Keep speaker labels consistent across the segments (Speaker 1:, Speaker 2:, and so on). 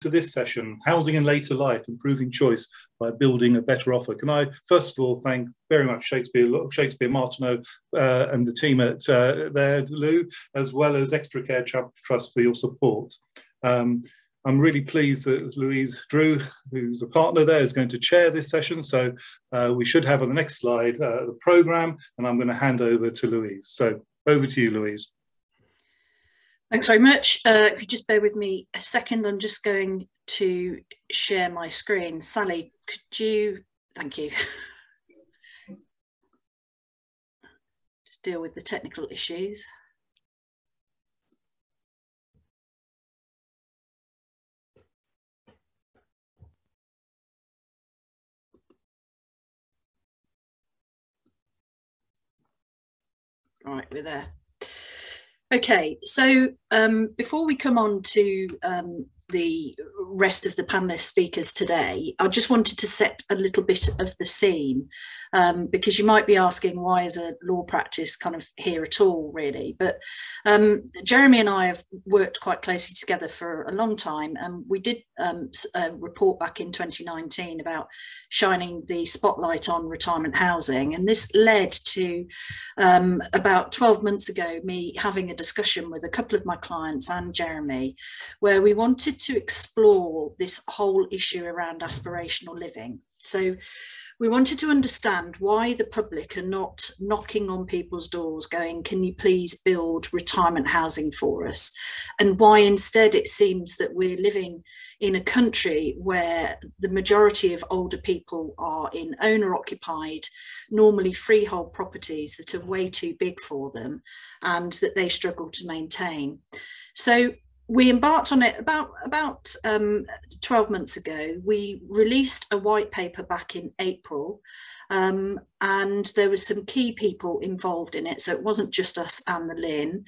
Speaker 1: to this session, Housing in Later Life, Improving Choice by Building a Better Offer. Can I first of all thank very much Shakespeare Martineau and the team at there, Lou, as well as Extra Care Trust for your support. I'm really pleased that Louise Drew, who's a partner there, is going to chair this session. So we should have on the next slide the programme, and I'm going to hand over to Louise. So over to you, Louise.
Speaker 2: Thanks very much. If you just bear with me a second, I'm just going to share my screen. Sally, could you, thank you. Just deal with the technical issues. All right, we're there. Okay, so before we come on to the rest of the panelist speakers today, I just wanted to set a little bit of the scene because you might be asking, why is a law practice kind of here at all, really? But Jeremy and I have worked quite closely together for a long time, and we did a report back in 2019 about shining the spotlight on retirement housing, and this led to about 12 months ago me having a discussion with a couple of my clients and Jeremy, where we wanted to explore this whole issue around aspirational living. So we wanted to understand why the public are not knocking on people's doors going, can you please build retirement housing for us? And why instead it seems that we're living in a country where the majority of older people are in owner-occupied, normally freehold properties that are way too big for them and that they struggle to maintain. So we embarked on it about 12 months ago. We released a white paper back in April, and there were some key people involved in it, so it wasn't just us and the LIN.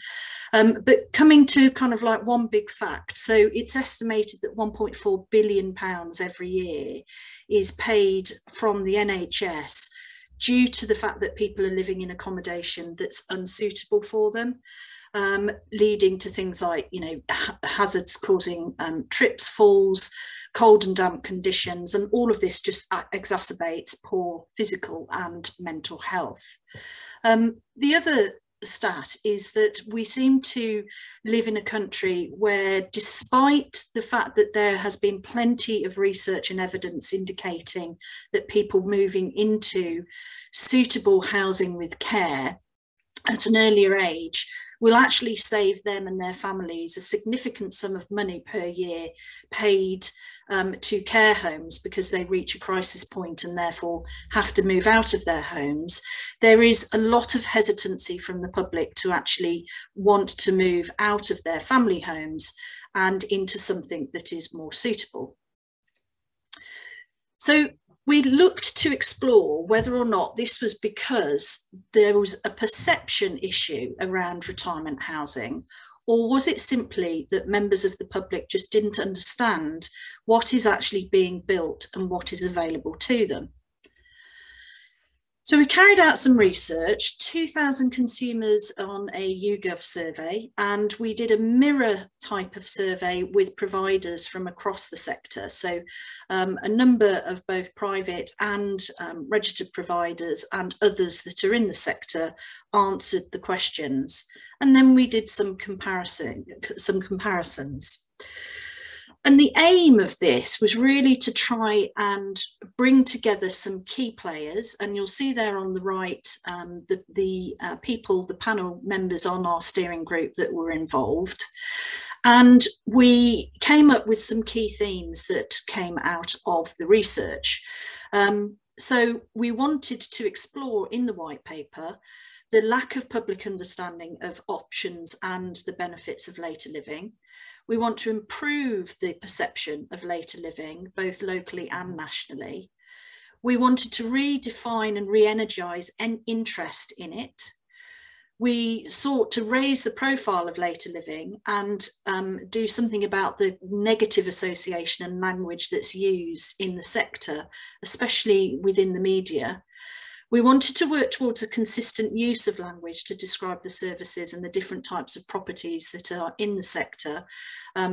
Speaker 2: But coming to kind of like one big fact, so it's estimated that £1.4 billion every year is paid from the NHS due to the fact that people are living in accommodation that's unsuitable for them. Leading to things like, you know, hazards causing trips, falls, cold and damp conditions, and all of this just exacerbates poor physical and mental health. The other stat is that we seem to live in a country where, despite the fact that there has been plenty of research and evidence indicating that people moving into suitable housing with care at an earlier age will actually save them and their families a significant sum of money per year paid to care homes because they reach a crisis point and therefore have to move out of their homes. There is a lot of hesitancy from the public to actually want to move out of their family homes and into something that is more suitable. So we looked to explore whether or not this was because there was a perception issue around retirement housing, or was it simply that members of the public just didn't understand what is actually being built and what is available to them. So we carried out some research, 2,000 consumers on a YouGov survey, and we did a mirror type of survey with providers from across the sector. So a number of both private and registered providers and others that are in the sector answered the questions. And then we did some comparisons. And the aim of this was really to try and bring together some key players, and you'll see there on the right the panel members on our steering group that were involved. And we came up with some key themes that came out of the research. So we wanted to explore in the white paper the lack of public understanding of options and the benefits of later living. We want to improve the perception of later living, both locally and nationally. We wanted to redefine and re-energise an interest in it. We sought to raise the profile of later living and do something about the negative association and language that's used in the sector, especially within the media. We wanted to work towards a consistent use of language to describe the services and the different types of properties that are in the sector,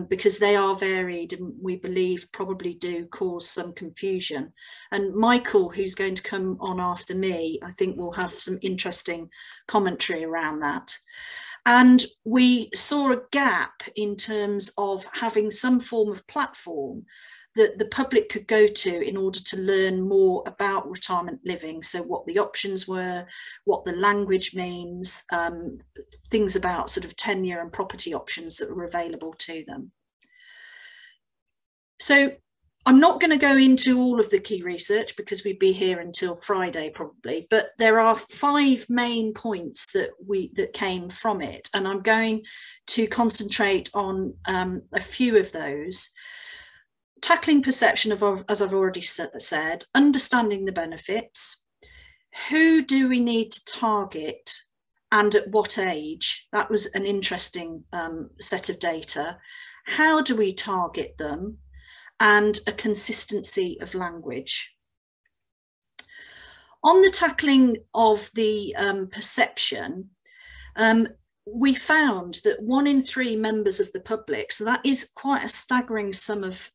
Speaker 2: because they are varied and we believe probably do cause some confusion. And Michael, who's going to come on after me, I think will have some interesting commentary around that. And we saw a gap in terms of having some form of platform that the public could go to in order to learn more about retirement living. So what the options were, what the language means, things about sort of tenure and property options that were available to them. So I'm not going to go into all of the key research because we'd be here until Friday probably, but there are 5 main points that came from it, and I'm going to concentrate on a few of those. Tackling perception of, as I've already said, understanding the benefits, who do we need to target and at what age? That was an interesting set of data. How do we target them? And a consistency of language. On the tackling of the perception, we found that 1 in 3 members of the public, so that is quite a staggering sum of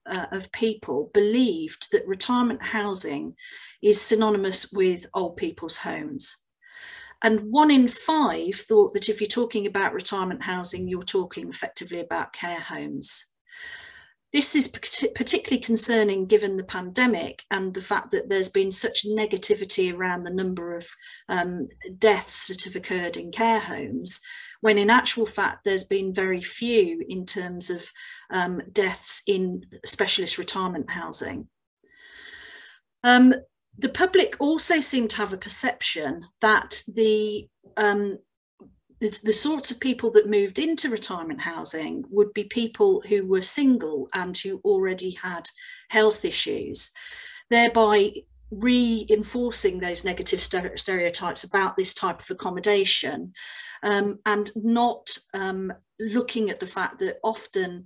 Speaker 2: people, believed that retirement housing is synonymous with old people's homes. And 1 in 5 thought that if you're talking about retirement housing, you're talking effectively about care homes. This is particularly concerning given the pandemic and the fact that there's been such negativity around the number of deaths that have occurred in care homes, when in actual fact there's been very few in terms of deaths in specialist retirement housing. The public also seem to have a perception that the sorts of people that moved into retirement housing would be people who were single and who already had health issues, thereby reinforcing those negative stereotypes about this type of accommodation, and not looking at the fact that often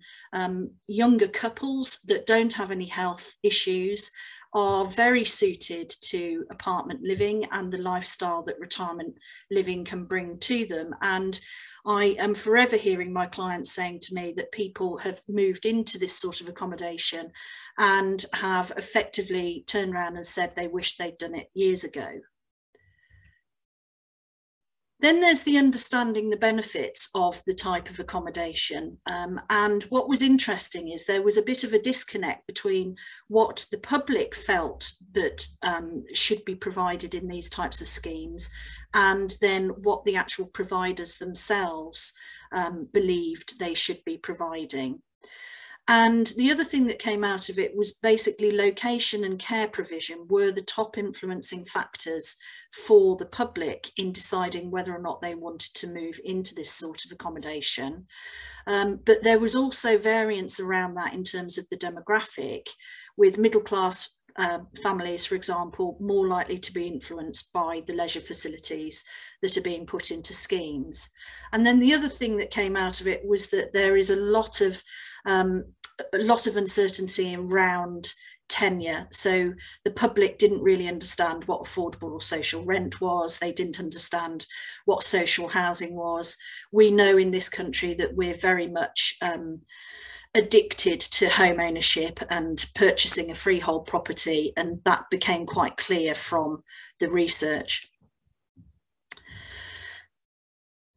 Speaker 2: younger couples that don't have any health issues are very suited to apartment living and the lifestyle that retirement living can bring to them. And I am forever hearing my clients saying to me that people have moved into this sort of accommodation and have effectively turned around and said they wish they'd done it years ago. Then there's the understanding the benefits of the type of accommodation. And what was interesting is there was a bit of a disconnect between what the public felt that should be provided in these types of schemes and then what the actual providers themselves believed they should be providing. And the other thing that came out of it was basically location and care provision were the top influencing factors for the public in deciding whether or not they wanted to move into this sort of accommodation. But there was also variance around that in terms of the demographic, with middle class families, for example, more likely to be influenced by the leisure facilities that are being put into schemes. And then the other thing that came out of it was that there is a lot of uncertainty around tenure. So the public didn't really understand what affordable or social rent was. They didn't understand what social housing was. We know in this country that we're very much addicted to home ownership and purchasing a freehold property, and that became quite clear from the research.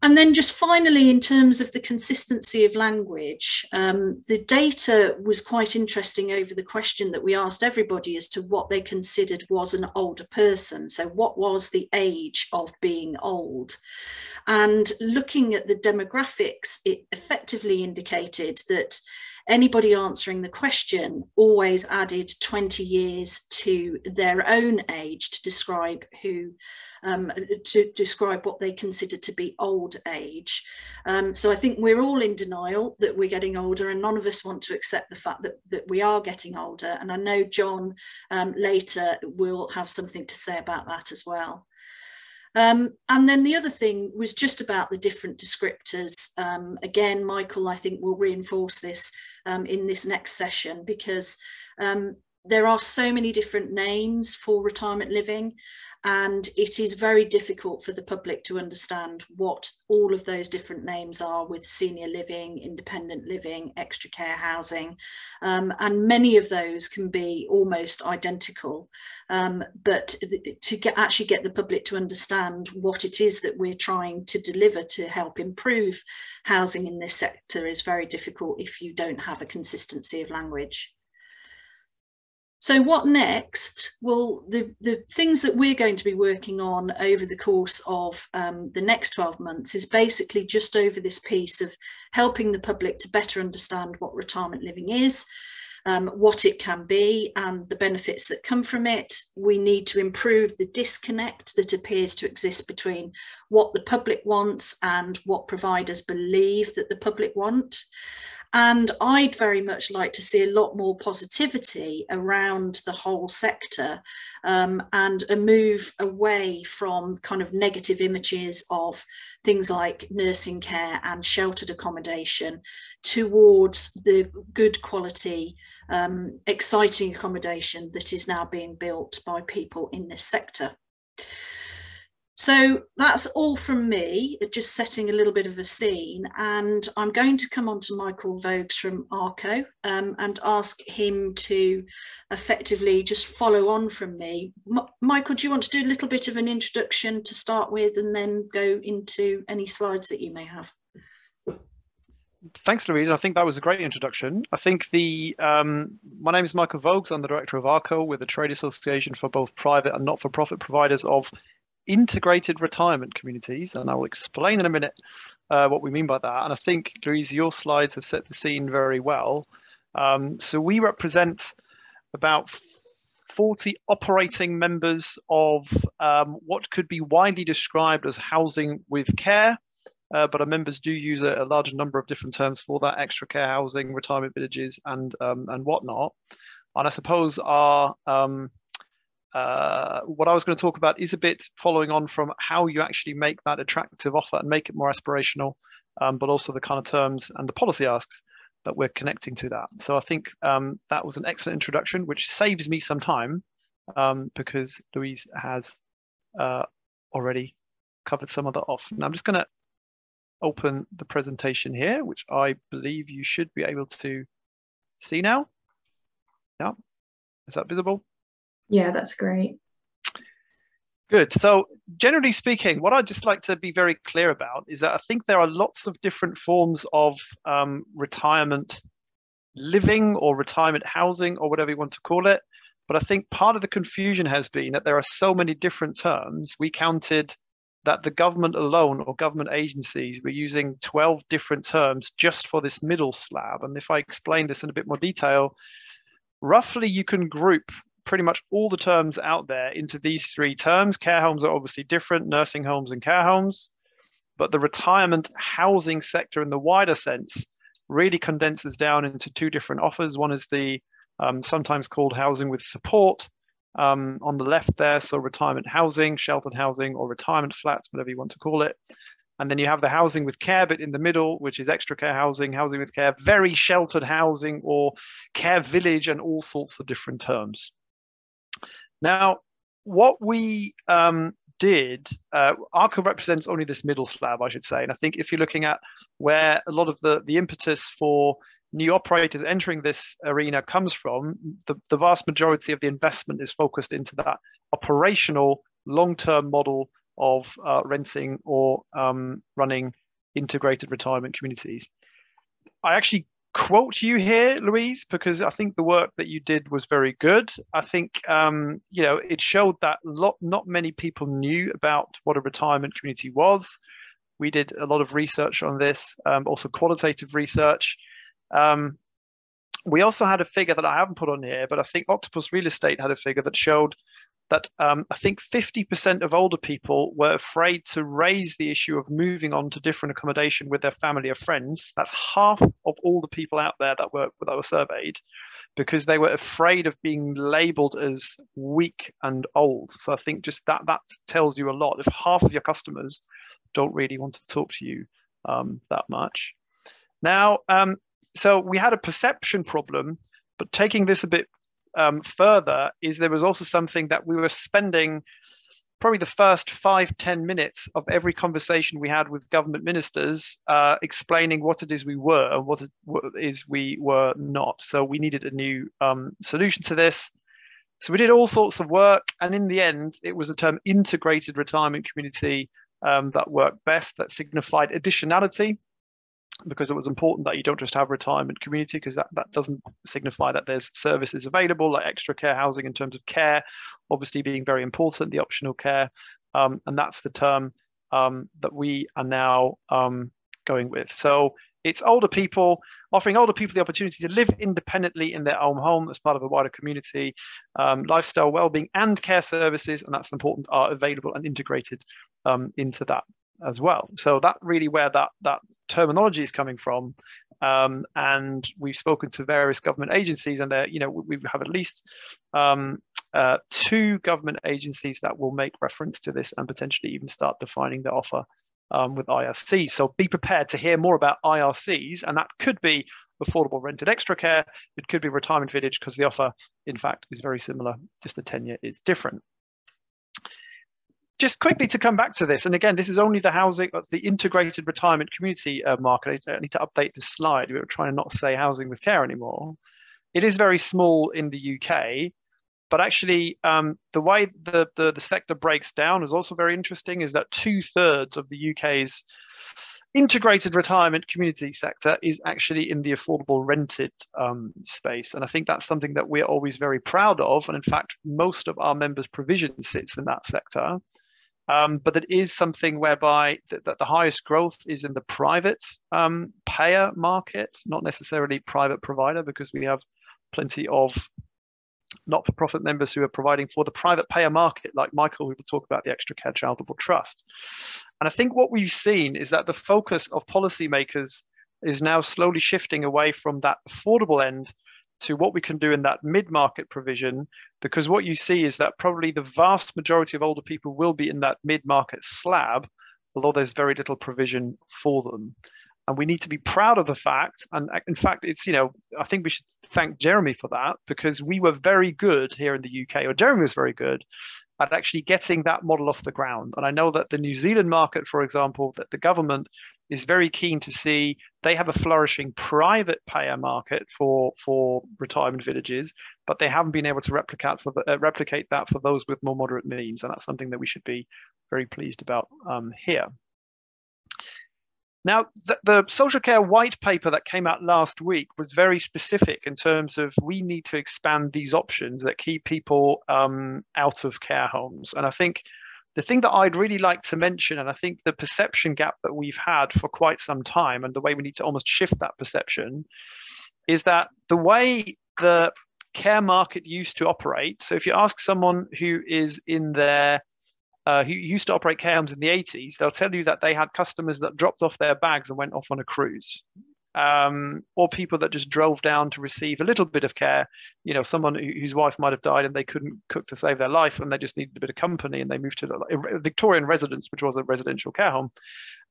Speaker 2: And then just finally, in terms of the consistency of language, the data was quite interesting over the question that we asked everybody as to what they considered was an older person. So what was the age of being old? And looking at the demographics, it effectively indicated that anybody answering the question always added 20 years to their own age to describe what they considered to be old age. So I think we're all in denial that we're getting older, and none of us want to accept the fact that we are getting older. And I know John later will have something to say about that as well. And then the other thing was just about the different descriptors. Again, Michael, I think, will reinforce this in this next session, because there are so many different names for retirement living, and it is very difficult for the public to understand what all of those different names are, with senior living, independent living, extra care housing, and many of those can be almost identical. But to actually get the public to understand what it is that we're trying to deliver to help improve housing in this sector is very difficult if you don't have a consistency of language. So what next? Well, the things that we're going to be working on over the course of the next 12 months is basically just over this piece of helping the public to better understand what retirement living is, what it can be, and the benefits that come from it. We need to improve the disconnect that appears to exist between what the public wants and what providers believe that the public want. And I'd very much like to see a lot more positivity around the whole sector, and a move away from kind of negative images of things like nursing care and sheltered accommodation towards the good quality, exciting accommodation that is now being built by people in this sector. So that's all from me, just setting a little bit of a scene, and I'm going to come on to Michael Voges from Arco and ask him to effectively just follow on from me. Michael, do you want to do a little bit of an introduction to start with and then go into any slides that you may have?
Speaker 3: Thanks, Louise. I think that was a great introduction. I think my name is Michael Voges. I'm the director of Arco. We're the trade association for both private and not-for-profit providers of integrated retirement communities, and I will explain in a minute what we mean by that. And I think, Louise, your slides have set the scene very well. So we represent about 40 operating members of what could be widely described as housing with care, but our members do use a large number of different terms for that: extra care housing, retirement villages, and whatnot. And I suppose our what I was going to talk about is a bit following on from how you actually make that attractive offer and make it more aspirational, but also the kind of terms and the policy asks that we're connecting to that. So I think that was an excellent introduction, which saves me some time because Louise has already covered some of that off. Now I'm just going to open the presentation here, which I believe you should be able to see now. Yeah, is that visible?
Speaker 4: Yeah, that's great.
Speaker 3: Good. So generally speaking, what I'd just like to be very clear about is that I think there are lots of different forms of retirement living or retirement housing or whatever you want to call it. But I think part of the confusion has been that there are so many different terms. We counted that the government alone or government agencies were using 12 different terms just for this middle slab. And if I explain this in a bit more detail, roughly you can group pretty much all the terms out there into these three terms. Care homes are obviously different, nursing homes and care homes, but the retirement housing sector in the wider sense really condenses down into two different offers. One is the sometimes called housing with support on the left there, so retirement housing, sheltered housing, or retirement flats, whatever you want to call it. And then you have the housing with care bit in the middle, which is extra care housing, housing with care, very sheltered housing, or care village, and all sorts of different terms. Now, what we did, Arco represents only this middle slab, I should say. And I think if you're looking at where a lot of the impetus for new operators entering this arena comes from, the vast majority of the investment is focused into that operational long-term model of renting or running integrated retirement communities. I actually quote you here, Louise, because I think the work that you did was very good. I think it showed that not many people knew about what a retirement community was. We did a lot of research on this, also qualitative research. We also had a figure that I haven't put on here, but I think Octopus Real Estate had a figure that showed that I think 50% of older people were afraid to raise the issue of moving on to different accommodation with their family or friends. That's half of all the people out there that were surveyed, because they were afraid of being labeled as weak and old. So I think just that tells you a lot. If half of your customers don't really want to talk to you that much. Now, so we had a perception problem, but taking this a bit further is there was also something that we were spending probably the first 5-10 minutes of every conversation we had with government ministers explaining what it is we were and what it is we were not. So we needed a new solution to this. So we did all sorts of work, and in the end, it was the term integrated retirement community that worked best, that signified additionality, because it was important that you don't just have retirement community, because that doesn't signify that there's services available, like extra care housing in terms of care, obviously being very important, the optional care. And that's the term that we are now going with. So it's older people, offering older people the opportunity to live independently in their own home as part of a wider community. Lifestyle, wellbeing and care services, and that's important, are available and integrated into that as well. So that really where that terminology is coming from. And we've spoken to various government agencies, and we have at least 2 government agencies that will make reference to this and potentially even start defining the offer with IRCs. So be prepared to hear more about IRCs, and that could be affordable rented extra care. It could be retirement village, because the offer, in fact, is very similar, just the tenure is different. Just quickly to come back to this, and again, this is only the housing, that's the integrated retirement community market. I need to update this slide. We were trying to not say housing with care anymore. It is very small in the UK, but actually the way the sector breaks down is also very interesting, is that 2/3 of the UK's integrated retirement community sector is actually in the affordable rented space. And I think that's something that we're always very proud of. And in fact, most of our members' provision sits in that sector. But it is something whereby that the highest growth is in the private payer market, not necessarily private provider, because we have plenty of not-for-profit members who are providing for the private payer market, like Michael, who will talk about the Extra Care Charitable Trust. And I think what we've seen is that the focus of policymakers is now slowly shifting away from that affordable end to what we can do in that mid-market provision, because what you see is that probably the vast majority of older people will be in that mid-market slab, although there's very little provision for them. And we need to be proud of the fact, and in fact, it's, I think we should thank Jeremy for that, because we were very good here in the UK, or Jeremy was very good at actually getting that model off the ground. And I know that the New Zealand market, for example, that the government is very keen to see. They have a flourishing private payer market for retirement villages, but they haven't been able to replicate that for those with more moderate means. And that's something that we should be very pleased about here. Now, the social care white paper that came out last week was very specific in terms of we need to expand these options that keep people out of care homes. And I think the thing that I'd really like to mention, and I think the perception gap that we've had for quite some time, and the way we need to almost shift that perception, is that the way the care market used to operate. So if you ask someone who is in their who used to operate care homes in the 80s, they'll tell you that they had customers that dropped off their bags and went off on a cruise, or people that just drove down to receive a little bit of care. Someone whose wife might have died and they couldn't cook to save their life, and they just needed a bit of company, and they moved to a Victorian residence, which was a residential care home.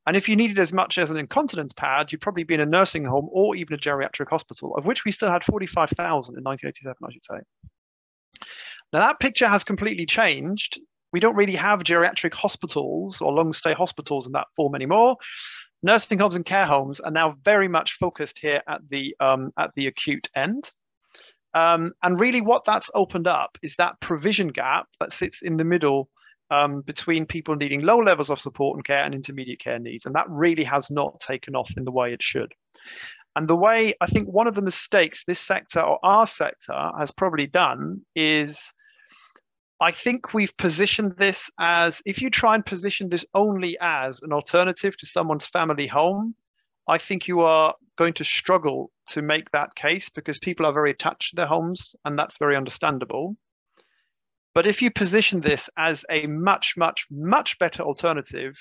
Speaker 3: And if you needed as much as an incontinence pad, you'd probably be in a nursing home or even a geriatric hospital, of which we still had 45,000 in 1987, I should say. Now that picture has completely changed. We don't really have geriatric hospitals or long-stay hospitals in that form anymore. Nursing homes and care homes are now very much focused here at the acute end. And really what that's opened up is that provision gap that sits in the middle between people needing low levels of support and care and intermediate care needs. And that really has not taken off in the way it should. And the way, I think one of the mistakes this sector or our sector has probably done is, I think we've positioned this as, if you try and position this only as an alternative to someone's family home, I think you are going to struggle to make that case, because people are very attached to their homes, and that's very understandable. But if you position this as a much, much, much better alternative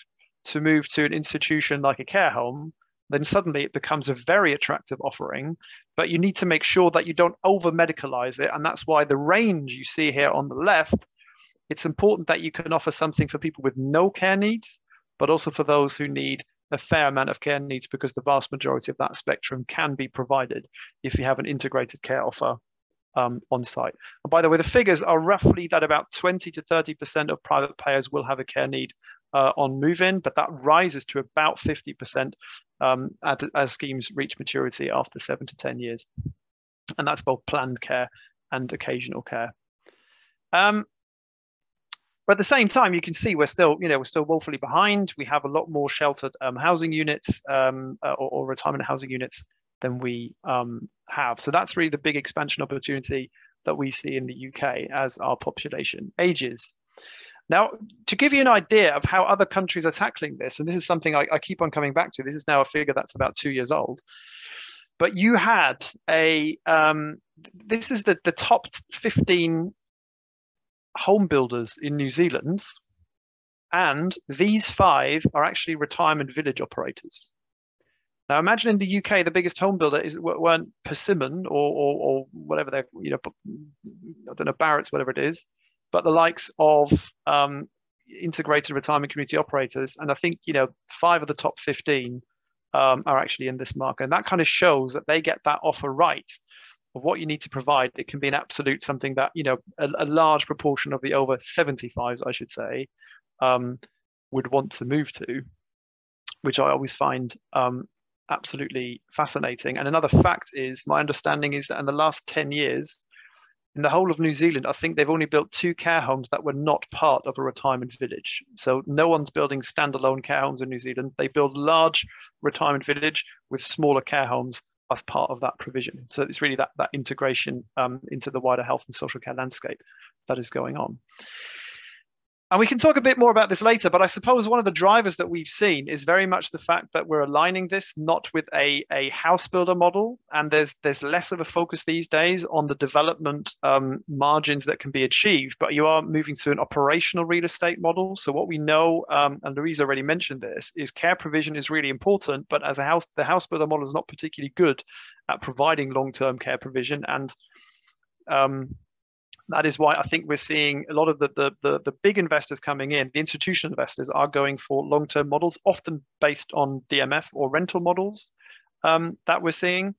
Speaker 3: to move to an institution like a care home, then suddenly it becomes a very attractive offering. But you need to make sure that you don't over-medicalize it. And that's why the range you see here on the left, it's important that you can offer something for people with no care needs, but also for those who need a fair amount of care needs, because the vast majority of that spectrum can be provided if you have an integrated care offer on site. And by the way, the figures are roughly that about 20 to 30% of private payers will have a care need on move-in, but that rises to about 50% as schemes reach maturity after 7 to 10 years. And that's both planned care and occasional care. But at the same time, you can see we're still woefully behind. We have a lot more sheltered housing units or retirement housing units than we have. So that's really the big expansion opportunity that we see in the UK as our population ages. Now, to give you an idea of how other countries are tackling this, and this is something I keep on coming back to, this is now a figure that's about 2 years old, but you had this is the top 15 home builders in New Zealand, and these 5 are actually retirement village operators. Now, imagine in the UK, the biggest home builder weren't Persimmon or whatever they're, I don't know, Barrett's, whatever it is, but the likes of integrated retirement community operators. And I think, 5 of the top 15 are actually in this market. And that kind of shows that they get that offer right of what you need to provide. It can be an absolute something that, a large proportion of the over 75s, I should say, would want to move to, which I always find absolutely fascinating. And another fact is, my understanding is that in the last 10 years, in the whole of New Zealand, I think they've only built 2 care homes that were not part of a retirement village. So no one's building standalone care homes in New Zealand. They build large retirement village with smaller care homes as part of that provision. So it's really that integration into the wider health and social care landscape that is going on. And we can talk a bit more about this later, but I suppose one of the drivers that we've seen is very much the fact that we're aligning this not with a house builder model, and there's less of a focus these days on the development margins that can be achieved, but you are moving to an operational real estate model. So what we know, and Louise already mentioned this, is care provision is really important, but as the house builder model is not particularly good at providing long-term care provision, and that is why I think we're seeing a lot of the big investors coming in. The institutional investors are going for long-term models, often based on DMF or rental models that we're seeing.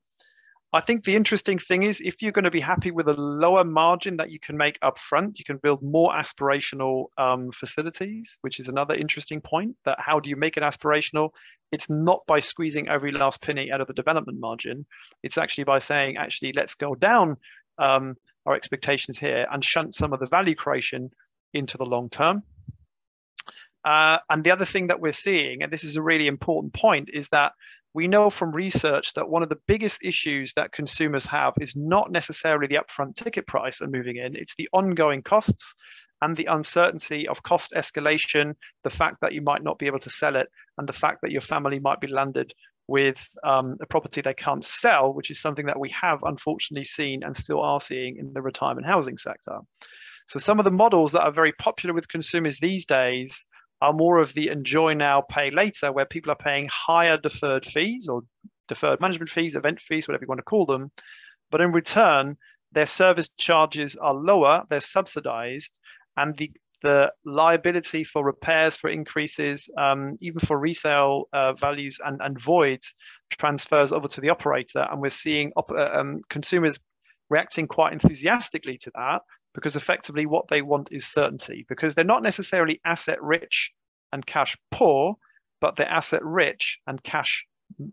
Speaker 3: I think the interesting thing is, if you're going to be happy with a lower margin that you can make upfront, you can build more aspirational facilities, which is another interesting point. That how do you make it aspirational? It's not by squeezing every last penny out of the development margin. It's actually by saying, actually, let's go down our expectations here and shunt some of the value creation into the long term. And the other thing that we're seeing, and this is a really important point, is that we know from research that one of the biggest issues that consumers have is not necessarily the upfront ticket price of moving in, it's the ongoing costs and the uncertainty of cost escalation, the fact that you might not be able to sell it, and the fact that your family might be landed with a property they can't sell, which is something that we have unfortunately seen and still are seeing in the retirement housing sector. So some of the models that are very popular with consumers these days are more of the enjoy now, pay later, where people are paying higher deferred fees or deferred management fees, event fees, whatever you want to call them. But in return, their service charges are lower, they're subsidized, and the liability for repairs, for increases, even for resale values and voids transfers over to the operator. And we're seeing consumers reacting quite enthusiastically to that, because effectively what they want is certainty, because they're not necessarily asset rich and cash poor, but they're asset rich and cash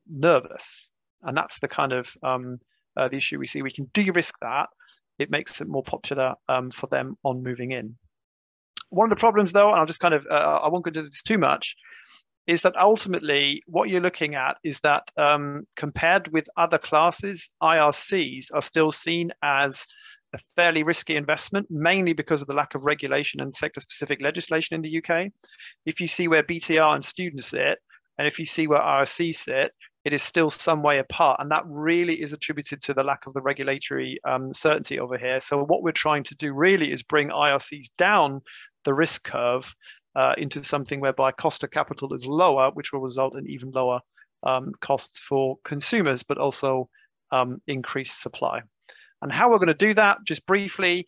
Speaker 3: nervous. And that's the kind of the issue we see. We can de-risk that. It makes it more popular for them on moving in. One of the problems, though, and I'll just kind of, I won't go into this too much, is that ultimately what you're looking at is that compared with other classes, IRCs are still seen as a fairly risky investment, mainly because of the lack of regulation and sector-specific legislation in the UK. If you see where BTR and students sit, and if you see where IRCs sit, it is still some way apart. And that really is attributed to the lack of the regulatory certainty over here. So what we're trying to do really is bring IRCs down the risk curve into something whereby cost of capital is lower, which will result in even lower costs for consumers, but also increased supply. And how we're going to do that, just briefly,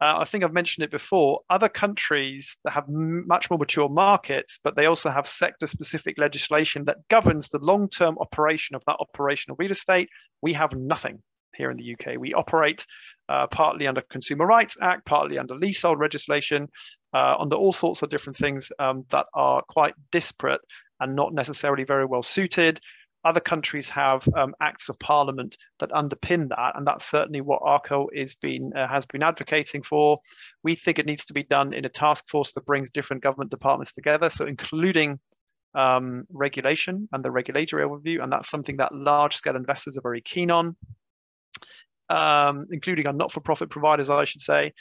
Speaker 3: I think I've mentioned it before, other countries that have much more mature markets, but they also have sector-specific legislation that governs the long-term operation of that operational real estate. We have nothing here in the UK. We operate partly under Consumer Rights Act, partly under leasehold legislation, under all sorts of different things that are quite disparate and not necessarily very well suited. Other countries have acts of parliament that underpin that, and that's certainly what Arco has been advocating for. We think it needs to be done in a task force that brings different government departments together, so including regulation and the regulatory overview, and that's something that large-scale investors are very keen on, including our not-for-profit providers, I should say.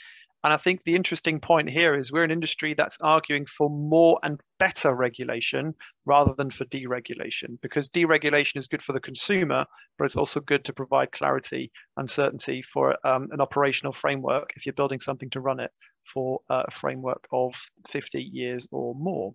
Speaker 3: And I think the interesting point here is we're an industry that's arguing for more and better regulation rather than for deregulation, because deregulation is good for the consumer, but it's also good to provide clarity and certainty for an operational framework if you're building something to run it for a framework of 50 years or more.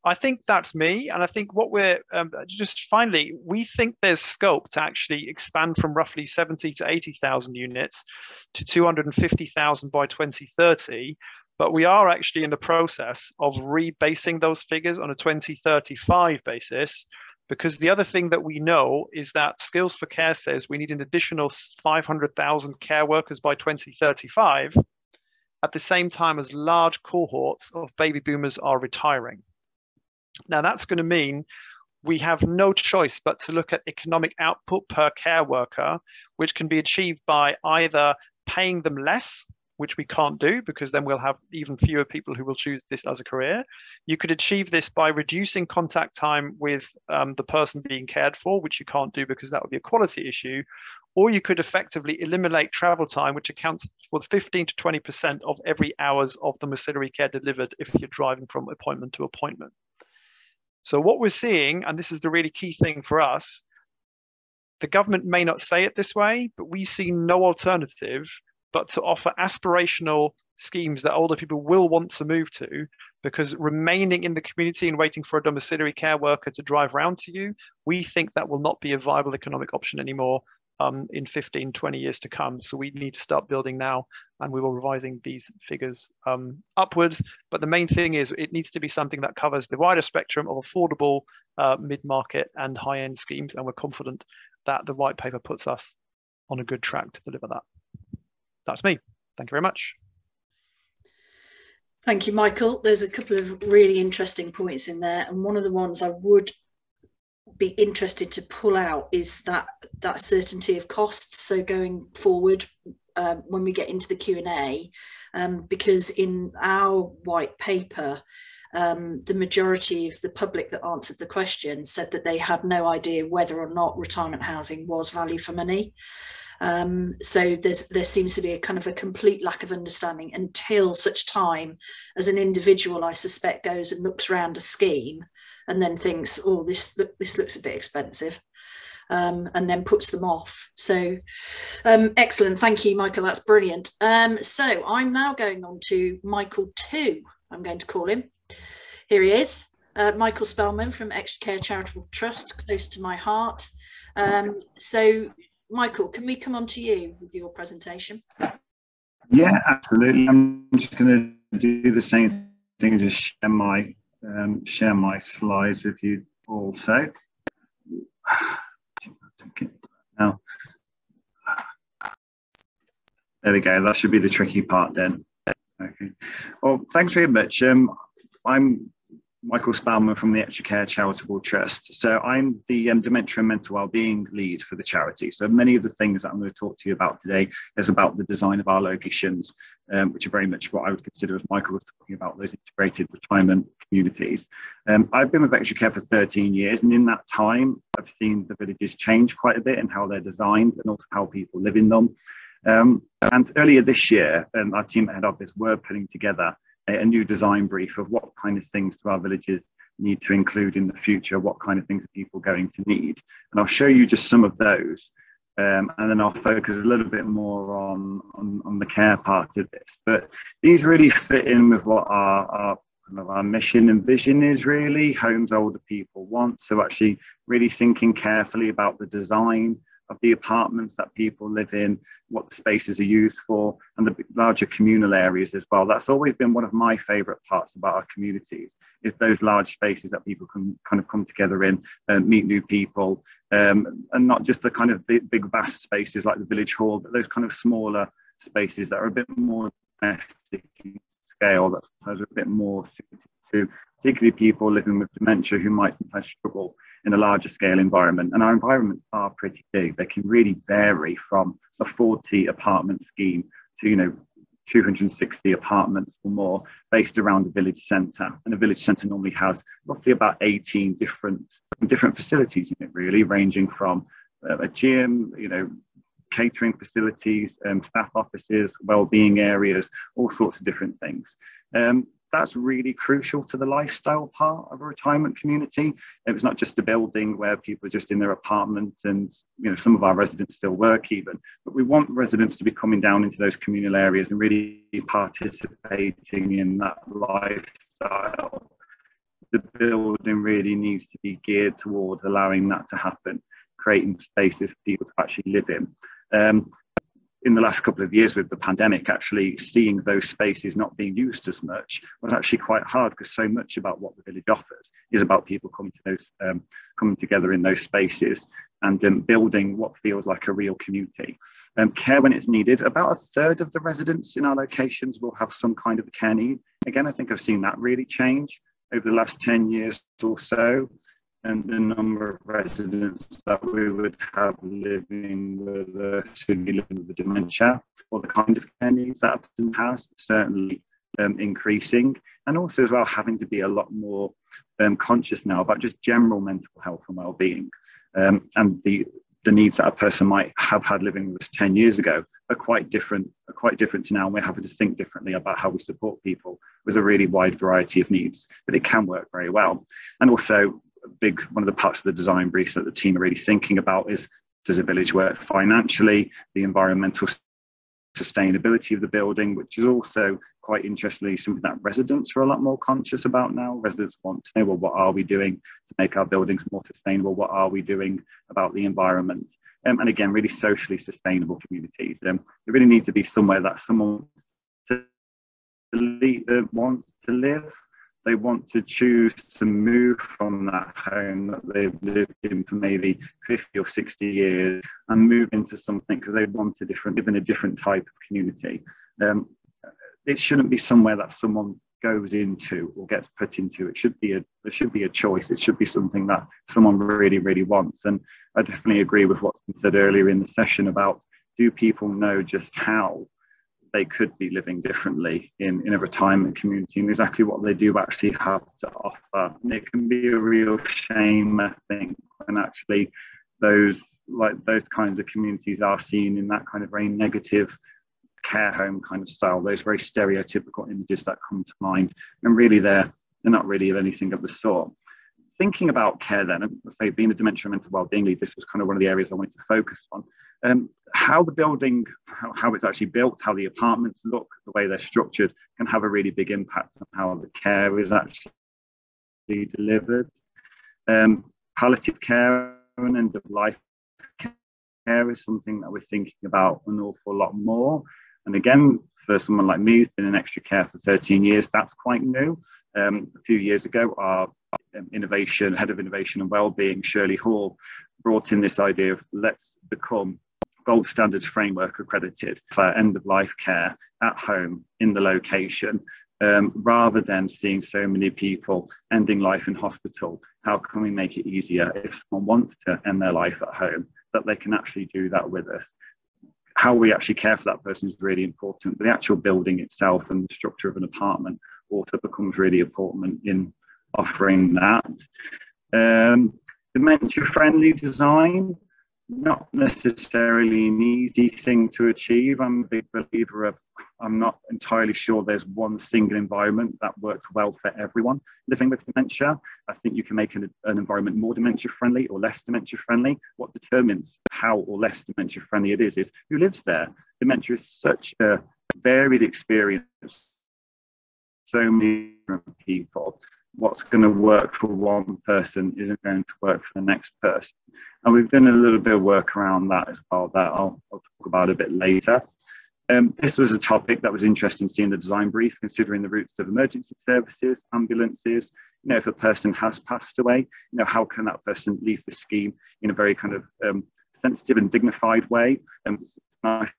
Speaker 3: I think that's me. And I think what we're just finally, we think there's scope to actually expand from roughly 70 to 80,000 units to 250,000 by 2030. But we are actually in the process of rebasing those figures on a 2035 basis, because the other thing that we know is that Skills for Care says we need an additional 500,000 care workers by 2035, at the same time as large cohorts of baby boomers are retiring. Now, that's going to mean we have no choice but to look at economic output per care worker, which can be achieved by either paying them less, which we can't do because then we'll have even fewer people who will choose this as a career. You could achieve this by reducing contact time with the person being cared for, which you can't do because that would be a quality issue. Or you could effectively eliminate travel time, which accounts for 15 to 20% of every hours of domiciliary care delivered if you're driving from appointment to appointment. So what we're seeing, and this is the really key thing for us, the government may not say it this way, but we see no alternative but to offer aspirational schemes that older people will want to move to, because remaining in the community and waiting for a domiciliary care worker to drive around to you, we think that will not be a viable economic option anymore in 15, 20 years to come. So we need to start building now, and we will be revising these figures upwards. But the main thing is it needs to be something that covers the wider spectrum of affordable mid-market and high-end schemes, and we're confident that the white paper puts us on a good track to deliver that. That's me. Thank you very much.
Speaker 2: Thank you, Michael. There's a couple of really interesting points in there, and one of the ones I would be interested to pull out is that certainty of costs. So going forward, when we get into the Q&A, because in our white paper, the majority of the public that answered the question said that they had no idea whether or not retirement housing was value for money. So there seems to be a kind of a complete lack of understanding until such time as an individual, I suspect, goes and looks around a scheme and then thinks, oh, this looks a bit expensive, and then puts them off. So excellent. Thank you, Michael. That's brilliant. So I'm now going on to Michael 2, I'm going to call him. Here he is, Michael Spalmer from Extra Care Charitable Trust, close to my heart. So Michael, can we come on to you with your presentation?
Speaker 5: Yeah, absolutely. I'm just going to do the same thing, just share my slides with you also. Now, there we go. That should be the tricky part then. Okay. Well, thanks very much. I'm Michael Spalmer from the Extra Care Charitable Trust. So I'm the Dementia and Mental Wellbeing Lead for the charity. So many of the things that I'm going to talk to you about today is about the design of our locations, which are very much what I would consider, as Michael was talking about, those integrated retirement communities. I've been with Extra Care for 13 years, and in that time, I've seen the villages change quite a bit in how they're designed and also how people live in them. And earlier this year, our team at head office were putting together a new design brief of what kind of things do our villages need to include in the future, what kind of things are people going to need. And I'll show you just some of those, and then I'll focus a little bit more on the care part of this. But these really fit in with what our mission and vision is, really, homes older people want. So actually really thinking carefully about the design of the apartments that people live in, what the spaces are used for, and the larger communal areas as well. That's always been one of my favourite parts about our communities, is those large spaces that people can kind of come together in, meet new people, and not just the kind of big vast spaces like the village hall, but those kind of smaller spaces that are a bit more domestic in scale, that are a bit more suited to particularly people living with dementia who might sometimes struggle in a larger scale environment. And our environments are pretty big. They can really vary from a 40 apartment scheme to, 260 apartments or more based around a village centre. And a village centre normally has roughly about 18 different facilities in it, really, ranging from a gym, catering facilities, staff offices, well-being areas, all sorts of different things. That's really crucial to the lifestyle part of a retirement community. It's not just a building where people are just in their apartment and, some of our residents still work even, but we want residents to be coming down into those communal areas and really participating in that lifestyle. The building really needs to be geared towards allowing that to happen, creating spaces for people to actually live in. In the last couple of years with the pandemic, actually seeing those spaces not being used as much was actually quite hard, because so much about what the village offers is about people coming together in those spaces and building what feels like a real community. Care when it's needed. About a third of the residents in our locations will have some kind of a care need. Again, I think I've seen that really change over the last 10 years or so. And the number of residents that we would have living with the dementia, or the kind of care needs that a person has, certainly increasing. And also as well, having to be a lot more conscious now about just general mental health and well-being. And the needs that a person might have had living with us 10 years ago are quite different to now. And we're having to think differently about how we support people with a really wide variety of needs, but it can work very well. And also, one of the parts of the design briefs that the team are really thinking about is, does a village work financially, the environmental sustainability of the building, which is also quite interestingly something that residents are a lot more conscious about now. Residents want to know, well, what are we doing to make our buildings more sustainable? What are we doing about the environment? And again, really socially sustainable communities. They really need to be somewhere that someone wants to live. They want to choose to move from that home that they've lived in for maybe 50 or 60 years and move into something because they want to live in a different type of community. It shouldn't be somewhere that someone goes into or gets put into. It should be a choice. It should be something that someone really, really wants. And I definitely agree with what's been said earlier in the session about, do people know just how they could be living differently in a retirement community and exactly what they do actually have to offer. And it can be a real shame, I think, when actually those kinds of communities are seen in that kind of very negative care home kind of style, those very stereotypical images that come to mind. And really they're not really of anything of the sort. Thinking about care then, let's say being a dementia and mental wellbeing lead, this was kind of one of the areas I wanted to focus on. How the building, how it's actually built, how the apartments look, the way they're structured can have a really big impact on how the care is actually delivered. Palliative care and end of life care is something that we're thinking about an awful lot more. And again, for someone like me who's been in extra care for 13 years, that's quite new. A few years ago, our head of innovation and wellbeing, Shirley Hall, brought in this idea of let's become gold standards framework accredited for end of life care at home in the location, rather than seeing so many people ending life in hospital. How can we make it easier if someone wants to end their life at home, that they can actually do that with us? How we actually care for that person is really important, but the actual building itself and the structure of an apartment also becomes really important in offering that. Dementia-friendly design, not necessarily an easy thing to achieve. I'm a big believer of, I'm not entirely sure there's one single environment that works well for everyone living with dementia. I think you can make an environment more dementia-friendly or less dementia-friendly. What determines how or less dementia-friendly it is who lives there. Dementia is such a varied experience, so many different people. what's going to work for one person isn't going to work for the next person. And we've done a little bit of work around that as well, that I'll talk about a bit later. This was a topic that was interesting to see in the design brief, considering the routes of emergency services, ambulances. You know, if a person has passed away, you know, how can that person leave the scheme in a very kind of sensitive and dignified way? It's nice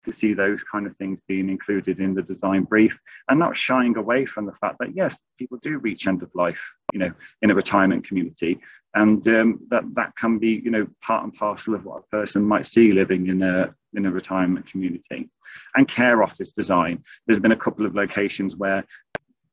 Speaker 5: to see those kind of things being included in the design brief, and not shying away from the fact that yes, people do reach end of life, you know, in a retirement community, and that can be, you know, part and parcel of what a person might see living in a retirement community. And care office design, there's been a couple of locations where,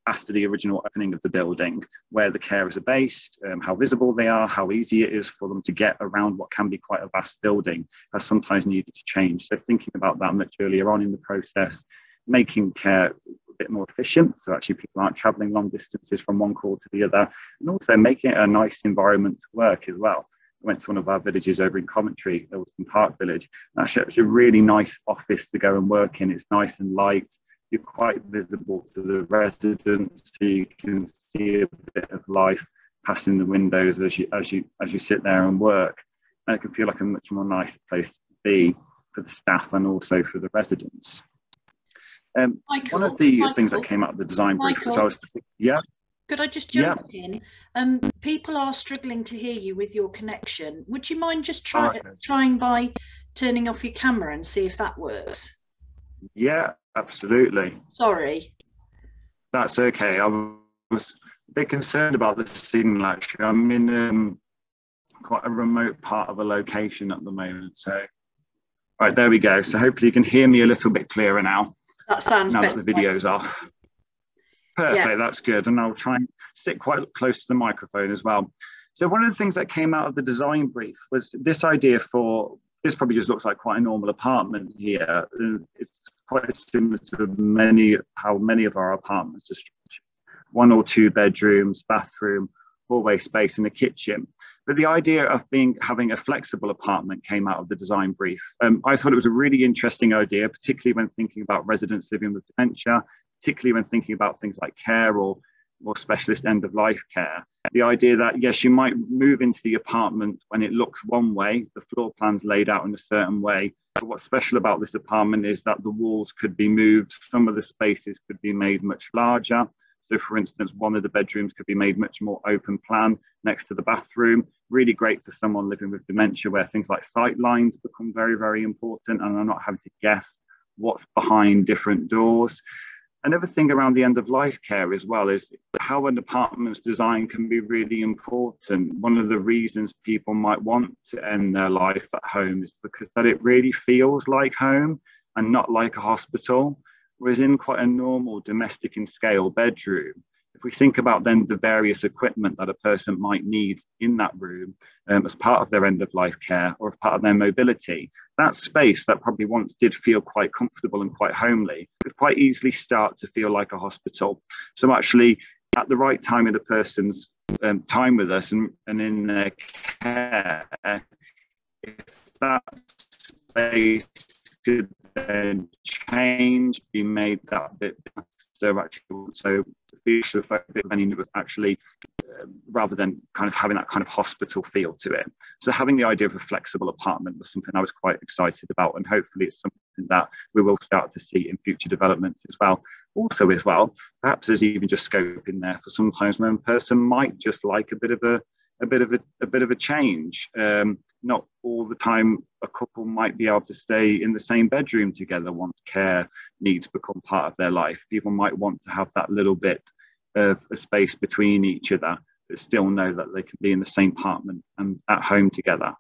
Speaker 5: after the original opening of the building, where the carers are based, how visible they are, how easy it is for them to get around what can be quite a vast building, has sometimes needed to change. So thinking about that much earlier on in the process, making care a bit more efficient, so actually people aren't travelling long distances from one call to the other, and also making it a nice environment to work as well. I went to one of our villages over in Coventry, Ilston Park Village, and actually it's a really nice office to go and work in. It's nice and light. You're quite visible to the residents, so you can see a bit of life passing the windows as you sit there and work, and it can feel like a much more nice place to be for the staff and also for the residents. One of the things that came out of the design brief, which I was
Speaker 2: Could I just jump in? People are struggling to hear you with your connection. Would you mind just trying by turning off your camera and see if that works?
Speaker 5: Yeah, absolutely.
Speaker 2: Sorry.
Speaker 5: That's okay. I was a bit concerned about the signal, actually. I'm in quite a remote part of a location at the moment. So, right, there we go. So hopefully you can hear me a little bit clearer now.
Speaker 2: That sounds better.
Speaker 5: Now that the video's off. Perfect, yeah. That's good. And I'll try and sit quite close to the microphone as well. So one of the things that came out of the design brief was this idea for, this probably just looks like quite a normal apartment here. It's quite similar to how many of our apartments are structured. 1 or 2 bedrooms, bathroom, hallway space and a kitchen. But the idea of having a flexible apartment came out of the design brief. I thought it was a really interesting idea, particularly when thinking about residents living with dementia, particularly when thinking about things like care or more specialist end-of-life care. The idea that, yes, you might move into the apartment when it looks one way, the floor plan's laid out in a certain way, but what's special about this apartment is that the walls could be moved, some of the spaces could be made much larger. So for instance, one of the bedrooms could be made much more open plan next to the bathroom. Really great for someone living with dementia, where things like sight lines become very, very important, and I'm not having to guess what's behind different doors. Another thing around the end-of-life care as well is how an apartment's design can be really important. One of the reasons people might want to end their life at home is because that it really feels like home and not like a hospital. Whereas in quite a normal domestic in scale bedroom, if we think about then the various equipment that a person might need in that room as part of their end-of-life care or as part of their mobility, that space that probably once did feel quite comfortable and quite homely could quite easily start to feel like a hospital. So actually, at the right time in the person's time with us and in their care, if that space could then change, be made that bit so actually, so it was actually rather than kind of having that kind of hospital feel to it. So having the idea of a flexible apartment was something I was quite excited about, and hopefully it's something that we will start to see in future developments as well. Also as well, perhaps there's even just scope in there for sometimes when a person might just like a bit of a change. Not all the time a couple might be able to stay in the same bedroom together once care needs become part of their life. People might want to have that little bit of a space between each other, but still know that they can be in the same apartment and at home together.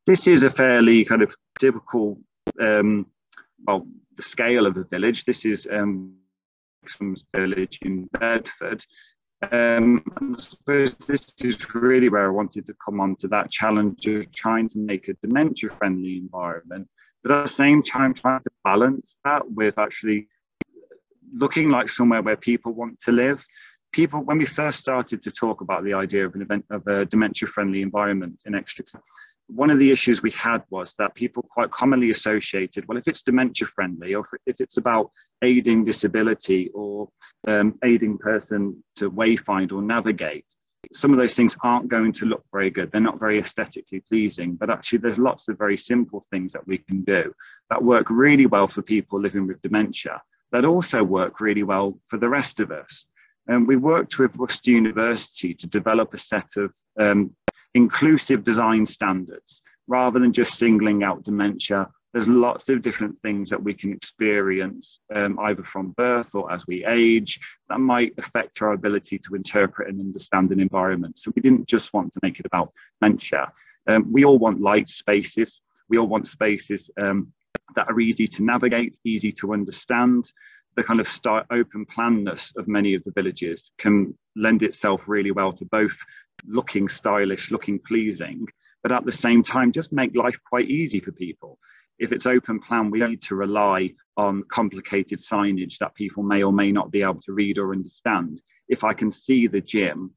Speaker 5: This is a fairly kind of typical, well, the scale of a village. This is Wrexham's village in Bedford. I suppose this is really where I wanted to come on to that challenge of trying to make a dementia-friendly environment, but at the same time trying to balance that with actually looking like somewhere where people want to live. People, when we first started to talk about the idea of a dementia-friendly environment in Exeter, one of the issues we had was that people quite commonly associated, well, if it's dementia friendly, or if it's about aiding disability or aiding person to wayfind or navigate, some of those things aren't going to look very good. They're not very aesthetically pleasing, but actually there's lots of very simple things that we can do that work really well for people living with dementia, that also work really well for the rest of us. And we worked with Worcester University to develop a set of inclusive design standards. Rather than just singling out dementia, there's lots of different things that we can experience either from birth or as we age that might affect our ability to interpret and understand an environment. So we didn't just want to make it about dementia. We all want light spaces. We all want spaces that are easy to navigate, easy to understand. The kind of open planness of many of the villages can lend itself really well to both looking stylish, looking pleasing, but at the same time, just make life quite easy for people. If it's open plan, we don't need to rely on complicated signage that people may or may not be able to read or understand. If I can see the gym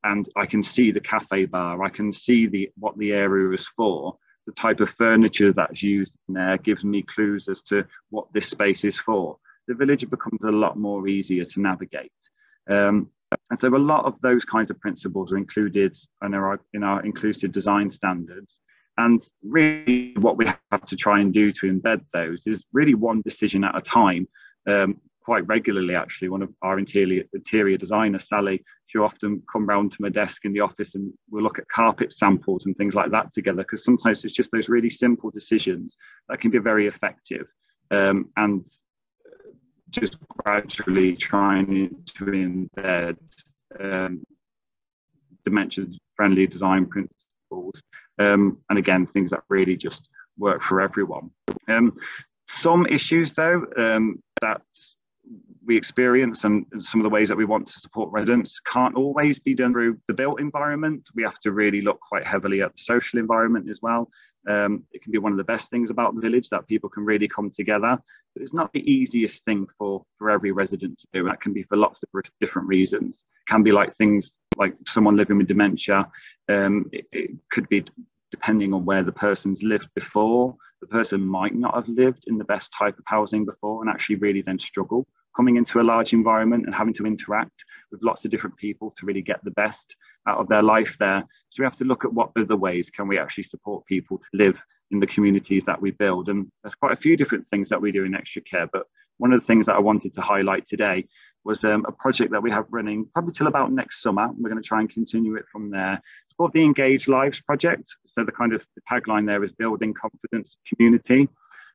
Speaker 5: and I can see the cafe bar, I can see what the area is for, the type of furniture that's used in there gives me clues as to what this space is for. The village becomes a lot more easier to navigate. And so a lot of those kinds of principles are included in our inclusive design standards. And really what we have to try and do to embed those is really one decision at a time, quite regularly actually. One of our interior designers, Sally, she'll often come round to my desk in the office and we'll look at carpet samples and things like that together, because sometimes it's just those really simple decisions that can be very effective. And just gradually trying to embed dementia-friendly design principles, and again, things that really just work for everyone. Some issues, though, that we experience and some of the ways that we want to support residents can't always be done through the built environment. We have to really look quite heavily at the social environment as well. It can be one of the best things about the village, that people can really come together, but it's not the easiest thing for every resident to do. That can be for lots of different reasons. It can be like things like someone living with dementia. It could be depending on where the person's lived before. The person might not have lived in the best type of housing before and actually really then struggle coming into a large environment and having to interact with lots of different people to really get the best out of their life there. So we have to look at what other ways can we actually support people to live in the communities that we build. And there's quite a few different things that we do in Extra Care, but one of the things that I wanted to highlight today was a project that we have running probably till about next summer. We're going to try and continue it from there. It's called the Engaged Lives Project. So the tagline there is building confidence community.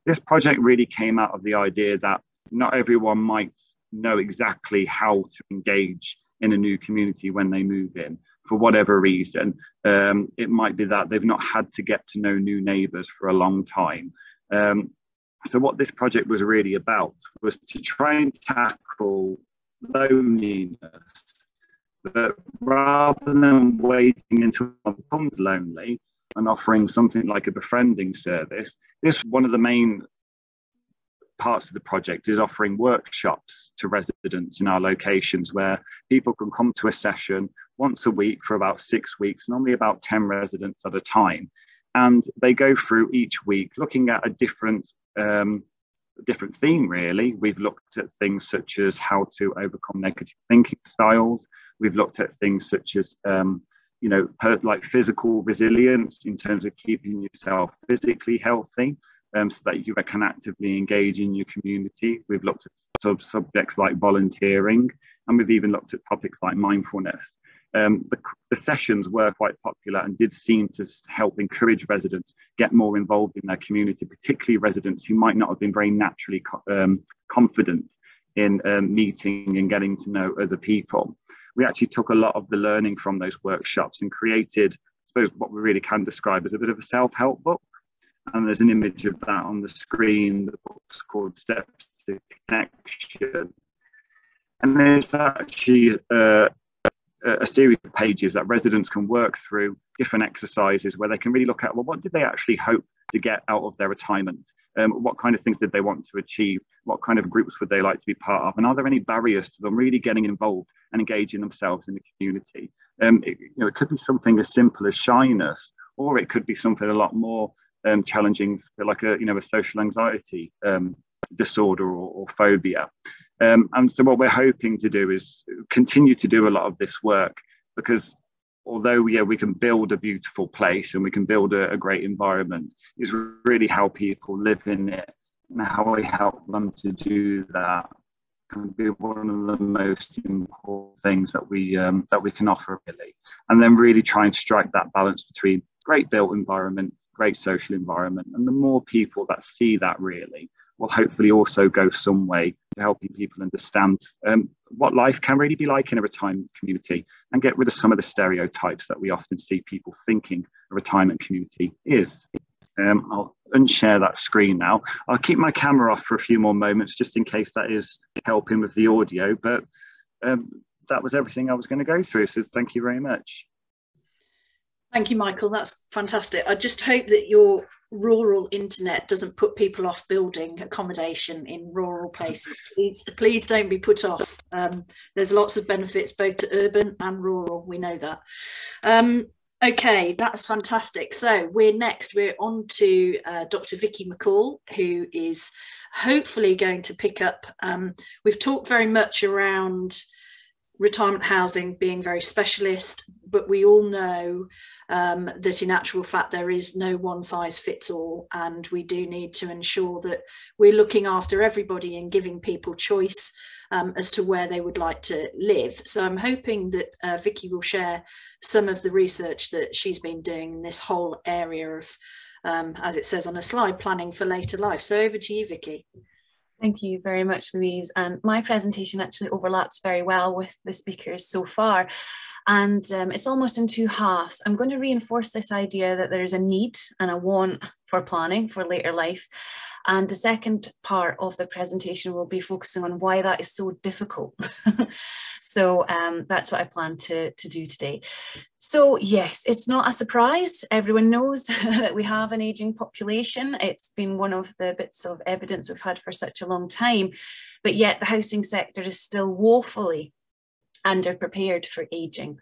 Speaker 5: This project really came out of the idea that not everyone might know exactly how to engage in a new community when they move in for whatever reason. It might be that they've not had to get to know new neighbours for a long time. So what this project was really about was to try and tackle loneliness, but rather than waiting until one becomes lonely and offering something like a befriending service, one of the main parts of the project is offering workshops to residents in our locations where people can come to a session once a week for about 6 weeks, normally about 10 residents at a time. And they go through each week looking at a different theme, really. We've looked at things such as how to overcome negative thinking styles. We've looked at things such as, like physical resilience in terms of keeping yourself physically healthy, so that you can actively engage in your community. We've looked at subjects like volunteering, and we've even looked at topics like mindfulness. The sessions were quite popular and did seem to help encourage residents get more involved in their community, particularly residents who might not have been very naturally confident in meeting and getting to know other people. We actually took a lot of the learning from those workshops and created, I suppose, what we really can describe as a bit of a self-help book. And there's an image of that on the screen. The book's called Steps to Connection. And there's actually a series of pages that residents can work through, different exercises where they can really look at, well, what did they actually hope to get out of their retirement? What kind of things did they want to achieve? What kind of groups would they like to be part of? And are there any barriers to them really getting involved and engaging themselves in the community? It could be something as simple as shyness, or it could be something a lot more challenging, like a social anxiety disorder or phobia. And so what we're hoping to do is continue to do a lot of this work, because although we can build a beautiful place and we can build a great environment, is really how people live in it and how we help them to do that can be one of the most important things that we can offer, really. And then really try and strike that balance between great built environment, great social environment, and the more people that see that really will hopefully also go some way to helping people understand what life can really be like in a retirement community, and get rid of some of the stereotypes that we often see people thinking a retirement community is. I'll unshare that screen now. I'll keep my camera off for a few more moments just in case that is helping with the audio, but that was everything I was going to go through, so thank you very much.
Speaker 2: Thank you, Michael. That's fantastic. I just hope that your rural internet doesn't put people off building accommodation in rural places. Please don't be put off. There's lots of benefits both to urban and rural. We know that. Okay, that's fantastic. So we're on to Dr. Vicky McCall, who is hopefully going to pick up. We've talked very much around retirement housing being very specialist, but we all know that in actual fact there is no one size fits all, and we do need to ensure that we're looking after everybody and giving people choice as to where they would like to live. So I'm hoping that Vicky will share some of the research that she's been doing in this whole area of, as it says on a slide, planning for later life. So over to you, Vicky.
Speaker 4: Thank you very much, Louise. And my presentation actually overlaps very well with the speakers so far. And it's almost in two halves. I'm going to reinforce this idea that there is a need and a want for planning for later life. And the second part of the presentation will be focusing on why that is so difficult. So that's what I plan to do today. So yes, it's not a surprise. Everyone knows that we have an ageing population. It's been one of the bits of evidence we've had for such a long time, but yet the housing sector is still woefully underprepared for ageing.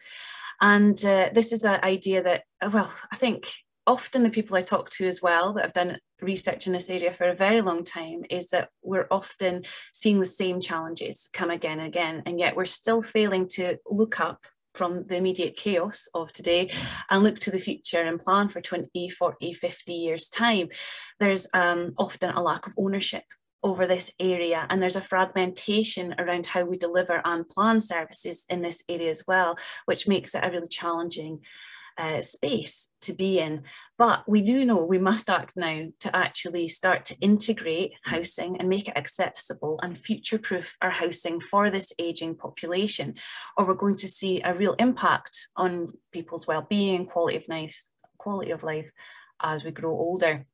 Speaker 4: And this is an idea that, well, I think often the people I talk to as well that have done research in this area for a very long time is that we're often seeing the same challenges come again and again, and yet we're still failing to look up from the immediate chaos of today and look to the future and plan for 20, 40, 50 years time. There's often a lack of ownership over this area, and there's a fragmentation around how we deliver and plan services in this area as well, which makes it a really challenging space to be in. But we do know we must act now to actually start to integrate housing and make it accessible and future-proof our housing for this ageing population, or we're going to see a real impact on people's well-being, quality of life as we grow older.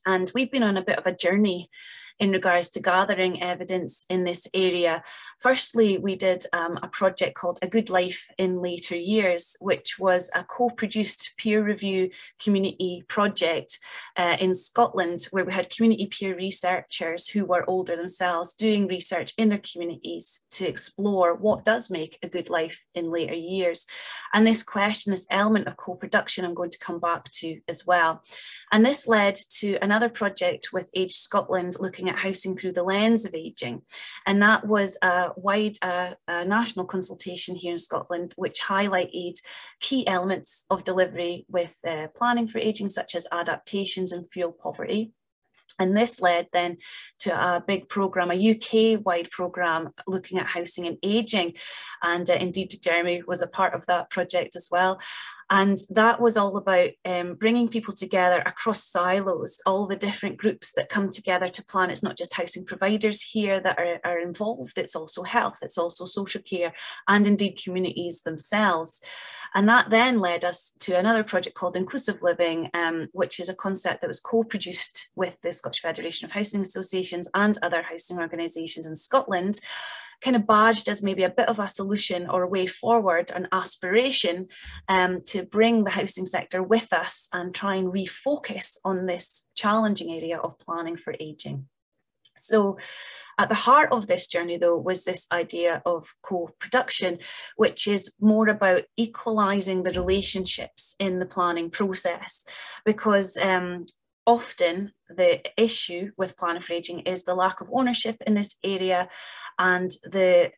Speaker 4: And we've been on a bit of a journey in regards to gathering evidence in this area. Firstly, we did a project called A Good Life in Later Years, which was a co-produced peer review community project in Scotland, where we had community peer researchers who were older themselves doing research in their communities to explore what does make a good life in later years. And this question, this element of co-production, I'm going to come back to as well. And this led to another project with Age Scotland looking at housing through the lens of ageing. And that was a wide national consultation here in Scotland, which highlighted key elements of delivery with planning for ageing, such as adaptations and fuel poverty. And this led then to a big programme, a UK-wide programme looking at housing and ageing. And indeed, Jeremy was a part of that project as well. And that was all about bringing people together across silos, all the different groups that come together to plan. It's not just housing providers here that are involved, it's also health, it's also social care, and indeed communities themselves. And that then led us to another project called Inclusive Living, which is a concept that was co-produced with the Scottish Federation of Housing Associations and other housing organisations in Scotland, kind of badged as maybe a bit of a solution or a way forward, an aspiration to bring the housing sector with us and try and refocus on this challenging area of planning for ageing. So At the heart of this journey, though, was this idea of co-production, which is more about equalising the relationships in the planning process, because often the issue with planning for ageing is the lack of ownership in this area, and the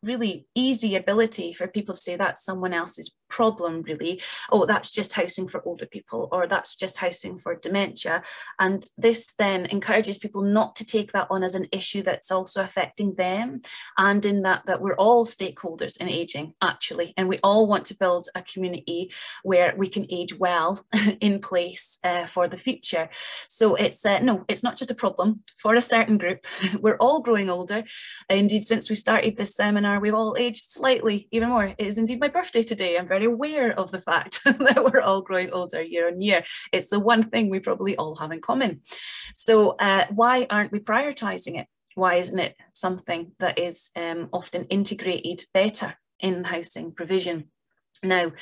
Speaker 4: really easy ability for people to say that's someone else's problem, really. Oh, that's just housing for older people, or that's just housing for dementia. And this then encourages people not to take that on as an issue that's also affecting them, and in that we're all stakeholders in ageing, actually, and we all want to build a community where we can age well in place for the future. So it's no, it's not just a problem for a certain group. We're all growing older. Indeed, since we started this seminar, we've all aged slightly, even more. It is indeed my birthday today. I'm very aware of the fact that we're all growing older year on year. It's the one thing we probably all have in common. So why aren't we prioritising it? Why isn't it something that is often integrated better in housing provision? Now,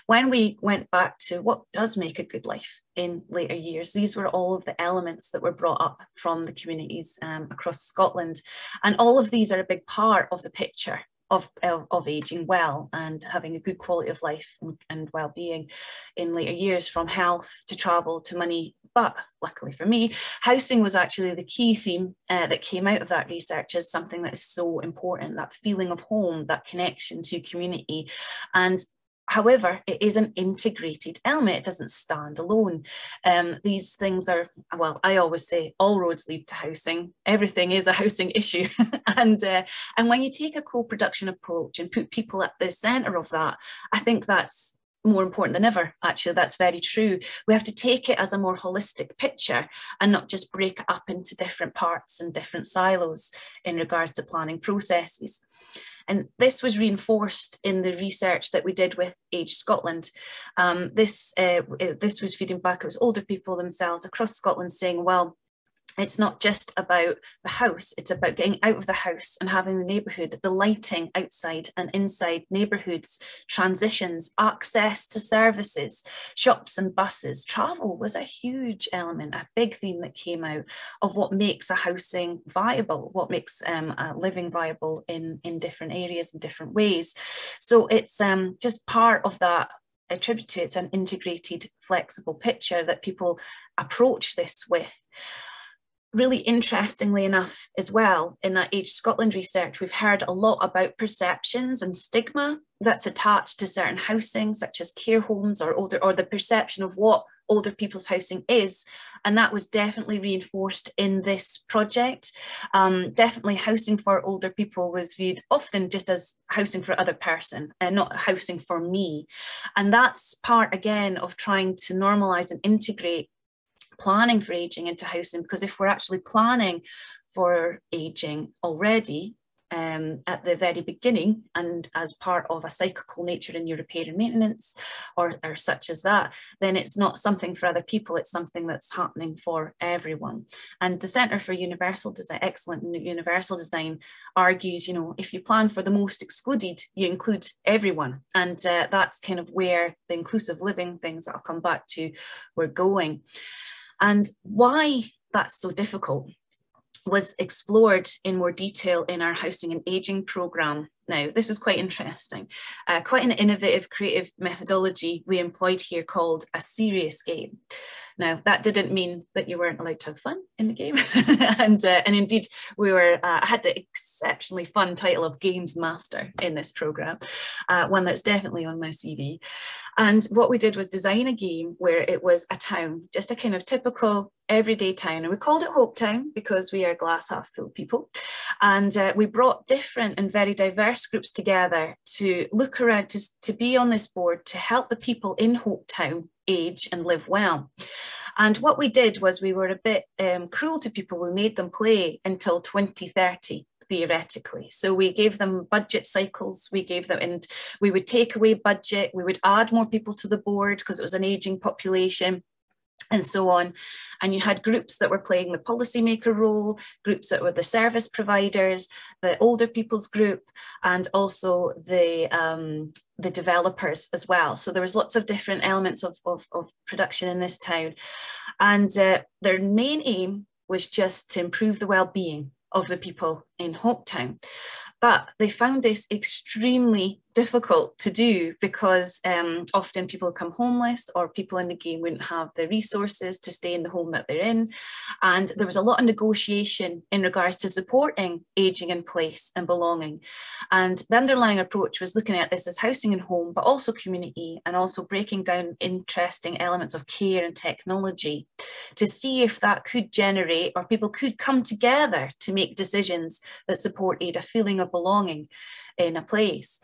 Speaker 4: when we went back to what does make a good life in later years, these were all of the elements that were brought up from the communities across Scotland. And all of these are a big part of the picture of ageing well and having a good quality of life and well-being in later years, from health to travel to money. But luckily for me, housing was actually the key theme that came out of that research as something that is so important, that feeling of home, that connection to community. And however, it is an integrated element. It doesn't stand alone. These things are, well, I always say all roads lead to housing. Everything is a housing issue. And when you take a co-production approach and put people at the centre of that, I think that's more important than ever. Actually, that's very true. We have to take it as a more holistic picture and not just break it up into different parts and different silos in regards to planning processes. And this was reinforced in the research that we did with Age Scotland. This was feeding back, it was older people themselves across Scotland saying, well, it's not just about the house, it's about getting out of the house and having the neighbourhood, the lighting outside and inside neighbourhoods, transitions, access to services, shops and buses. Travel was a huge element, a big theme that came out of what makes a housing viable, what makes a living viable in different areas in different ways. So it's just part of that. I attribute to it's an integrated, flexible picture that people approach this with. Really interestingly enough as well, in that Age Scotland research, we've heard a lot about perceptions and stigma that's attached to certain housing, such as care homes or the perception of what older people's housing is. And that was definitely reinforced in this project. Definitely housing for older people was viewed often just as housing for other person and not housing for me. And that's part, again, of trying to normalise and integrate planning for ageing into housing, because if we're actually planning for ageing already at the very beginning and as part of a cyclical nature in your repair and maintenance or such as that, then it's not something for other people, it's something that's happening for everyone. And the Centre for Universal Design, Excellent Universal Design, argues, you know, if you plan for the most excluded, you include everyone. And that's kind of where the inclusive living things that I'll come back to were going. And why that's so difficult was explored in more detail in our Housing and Ageing programme. Now, this was quite interesting, quite an innovative, creative methodology we employed here called a serious game. Now, that didn't mean that you weren't allowed to have fun in the game. and indeed, we were, I had the exceptionally fun title of Games Master in this programme, one that's definitely on my CV. And what we did was design a game where it was a town, just a kind of typical everyday town. And we called it Hope Town because we are glass half full people. And we brought different and very diverse groups together to look around, to be on this board, to help the people in Hope Town age and live well. And what we did was we were a bit cruel to people. We made them play until 2030. Theoretically. So we gave them budget cycles, we gave them, and we would take away budget, we would add more people to the board because it was an ageing population, and so on. And you had groups that were playing the policymaker role, groups that were the service providers, the older people's group, and also the developers as well. So there was lots of different elements of production in this town. And their main aim was just to improve the well-being of the people in Hopetown. But they found this extremely difficult to do because often people become homeless, or people in the game wouldn't have the resources to stay in the home that they're in. And there was a lot of negotiation in regards to supporting ageing in place and belonging. And the underlying approach was looking at this as housing and home, but also community, and also breaking down interesting elements of care and technology to see if that could generate, or people could come together to make decisions that supported a feeling of belonging in a place.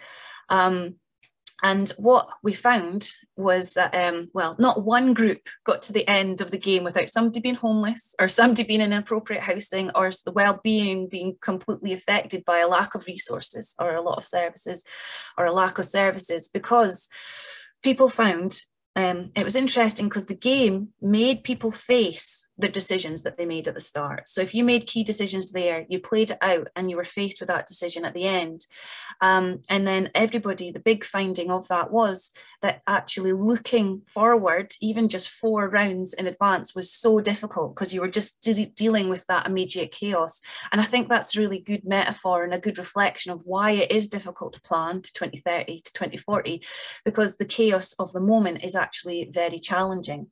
Speaker 4: And what we found was that, well, not one group got to the end of the game without somebody being homeless, or somebody being in inappropriate housing, or the well-being being completely affected by a lack of resources, or a lot of services, or a lack of services, because people found it was interesting because the game made people face the decisions that they made at the start. So if you made key decisions there, you played it out and you were faced with that decision at the end. And then everybody, the big finding of that was that actually looking forward, even just 4 rounds in advance, was so difficult because you were just dealing with that immediate chaos. And I think that's a really good metaphor and a good reflection of why it is difficult to plan to 2030 to 2040, because the chaos of the moment is actually very challenging.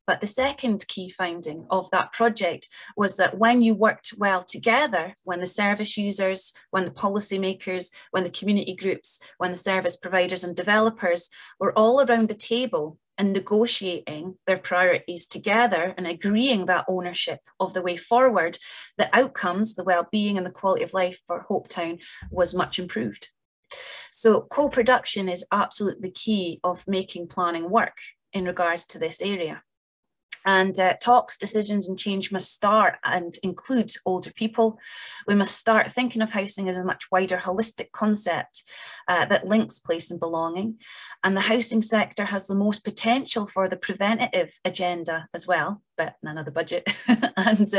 Speaker 4: But the second key finding of that project was that when you worked well together, when the service users, when the policymakers, when the community groups, when the service providers and developers were all around the table and negotiating their priorities together and agreeing that ownership of the way forward, the outcomes, the well-being and the quality of life for Hopetown was much improved. So co-production is absolutely key of making planning work in regards to this area. And talks, decisions and change must start and include older people. We must start thinking of housing as a much wider holistic concept that links place and belonging. And the housing sector has the most potential for the preventative agenda as well, but none of the budget. And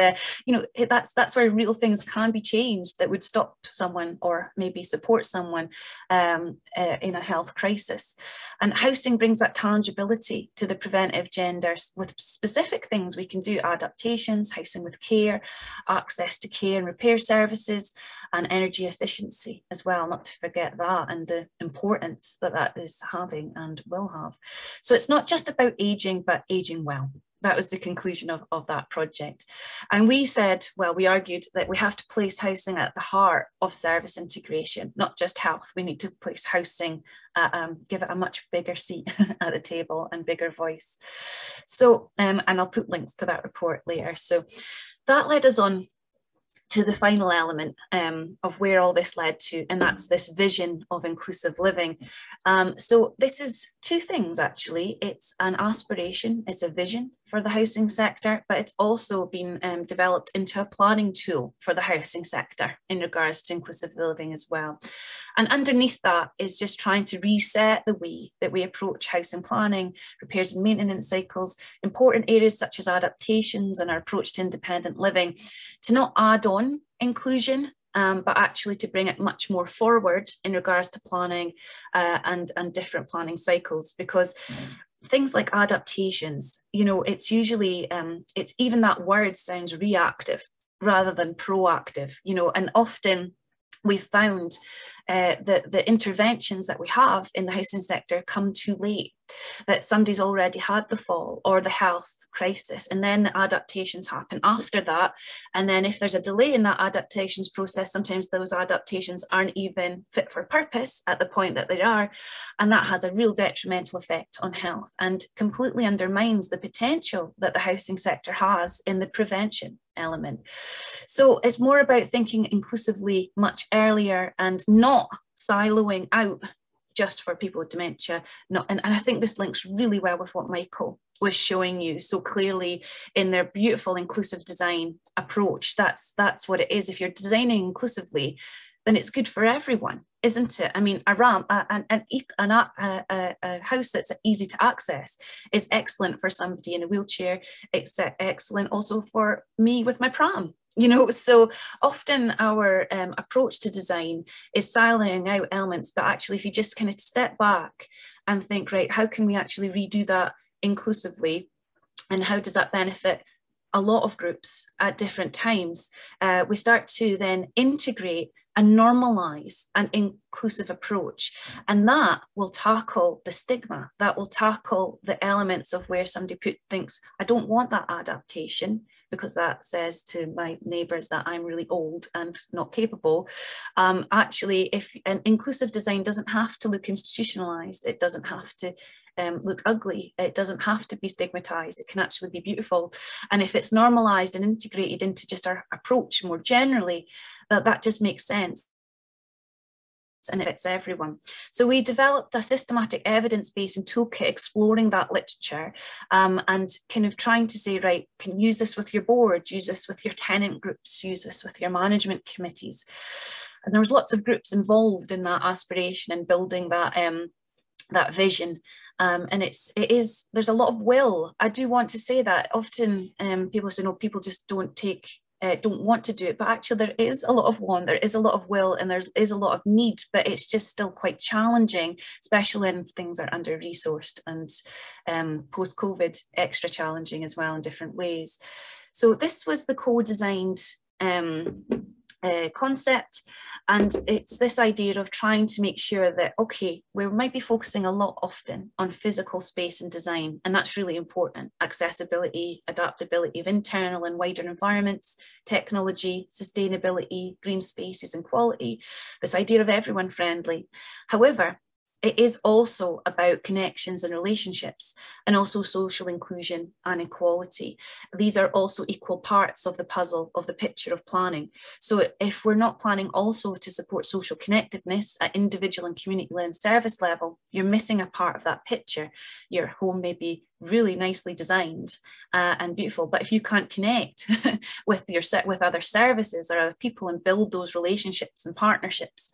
Speaker 4: you know, that's where real things can be changed that would stop someone or maybe support someone in a health crisis. And housing brings that tangibility to the preventive agendas with specific things we can do: adaptations, housing with care, access to care and repair services, and energy efficiency as well, not to forget that, and the importance that that is having and will have. So it's not just about aging, but aging well. That was the conclusion of that project. And we said, well, we argued that we have to place housing at the heart of service integration, not just health. We need to place housing, give it a much bigger seat at the table and bigger voice. So, and I'll put links to that report later. So that led us on to the final element of where all this led to, and that's this vision of inclusive living. So this is 2 things actually. It's an aspiration, it's a vision for the housing sector, but it's also been developed into a planning tool for the housing sector in regards to inclusive living as well. And underneath that is just trying to reset the way that we approach housing planning, repairs and maintenance cycles, important areas such as adaptations and our approach to independent living, to not add on inclusion, but actually to bring it much more forward in regards to planning and different planning cycles. Because things like adaptations, you know, it's usually, it's even that word sounds reactive rather than proactive, you know, and often we've found that the interventions that we have in the housing sector come too late, that somebody's already had the fall or the health crisis, and then the adaptations happen after that. And then if there's a delay in that adaptations process, sometimes those adaptations aren't even fit for purpose at the point that they are. And that has a real detrimental effect on health and completely undermines the potential that the housing sector has in the prevention element. So it's more about thinking inclusively much earlier and not siloing out just for people with dementia. And I think this links really well with what Michael was showing you so clearly in their beautiful inclusive design approach. That's what it is. If you're designing inclusively, then it's good for everyone, isn't it? I mean, a ramp, a house that's easy to access is excellent for somebody in a wheelchair. It's excellent also for me with my pram. You know, so often our approach to design is siloing out elements, but actually if you just kind of step back and think, right, how can we actually redo that inclusively, and how does that benefit a lot of groups at different times, we start to then integrate and normalize an inclusive approach. And that will tackle the stigma, that will tackle the elements of where somebody thinks, I don't want that adaptation because that says to my neighbours that I'm really old and not capable. Actually, if an inclusive design doesn't have to look institutionalized, it doesn't have to look ugly, it doesn't have to be stigmatized, it can actually be beautiful. And if it's normalized and integrated into just our approach more generally, that just makes sense and it fits everyone. So we developed a systematic evidence base and toolkit exploring that literature, and kind of trying to say, right, can use this with your board, use this with your tenant groups, use this with your management committees. And there was lots of groups involved in that aspiration and building that that vision. And there's a lot of will. I do want to say that often people say, no, people just don't want to do it, but actually there is a lot of want, there is a lot of will, and there is a lot of need, but it's just still quite challenging, especially when things are under-resourced, and post-COVID extra challenging as well in different ways. So this was the co-designed concept, and it's this idea of trying to make sure that, okay, we might be focusing a lot often on physical space and design, and that's really important: accessibility, adaptability of internal and wider environments, technology, sustainability, green spaces and quality, this idea of everyone friendly. However, it is also about connections and relationships, and also social inclusion and equality. These are also equal parts of the puzzle, of the picture of planning. So if we're not planning also to support social connectedness at individual and community and service level, you're missing a part of that picture. Your home may be really nicely designed and beautiful, but if you can't connect with other services or other people and build those relationships and partnerships,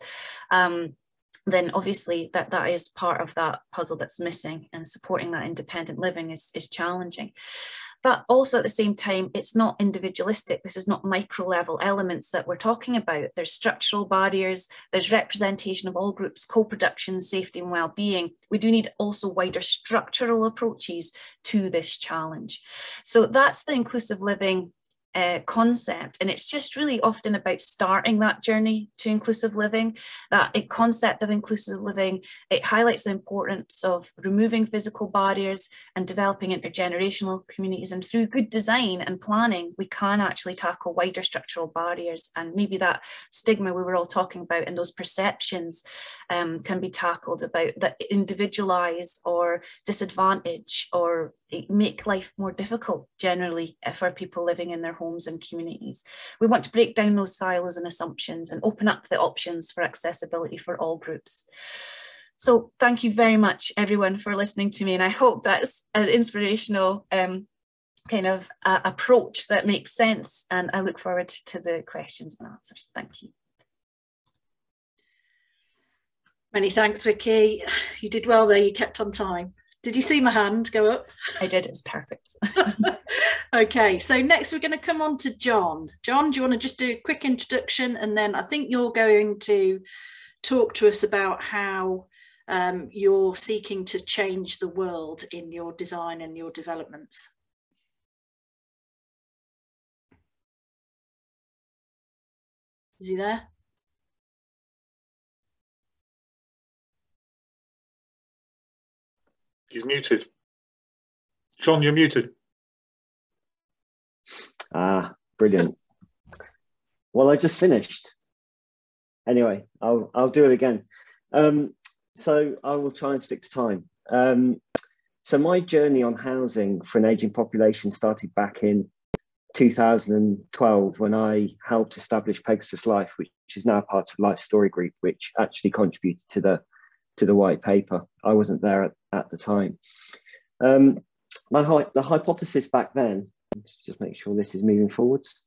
Speaker 4: then obviously that is part of that puzzle that's missing, and supporting that independent living is challenging. But also at the same time, it's not individualistic. This is not micro level elements that we're talking about. There's structural barriers, there's representation of all groups, co-production, safety and well-being. We do need also wider structural approaches to this challenge. So that's the inclusive living concept, and it's just really often about starting that journey to inclusive living. That concept of inclusive living, it highlights the importance of removing physical barriers and developing intergenerational communities, and through good design and planning we can actually tackle wider structural barriers, and maybe that stigma we were all talking about and those perceptions can be tackled about that individualize or disadvantage or make life more difficult generally for people living in their homes and communities. We want to break down those silos and assumptions and open up the options for accessibility for all groups. So thank you very much everyone for listening to me, and I hope that's an inspirational kind of approach that makes sense, and I look forward to the questions and answers. Thank you.
Speaker 2: Many thanks, Vicky. You did well there, you kept on time. Did you see my hand go up?
Speaker 4: I did, it was perfect.
Speaker 2: Okay, so next we're going to come on to John. John, do you want to just do a quick introduction, and then I think you're going to talk to us about how you're seeking to change the world in your design and your developments. Is he there?
Speaker 1: He's muted. John, you're muted.
Speaker 6: Ah, brilliant. Well, I just finished. Anyway, I'll do it again. So I will try and stick to time. So my journey on housing for an ageing population started back in 2012 when I helped establish Pegasus Life, which is now part of Life Story Group, which actually contributed to the white paper. I wasn't there at the time. The hypothesis back then, let's just make sure this is moving forwards.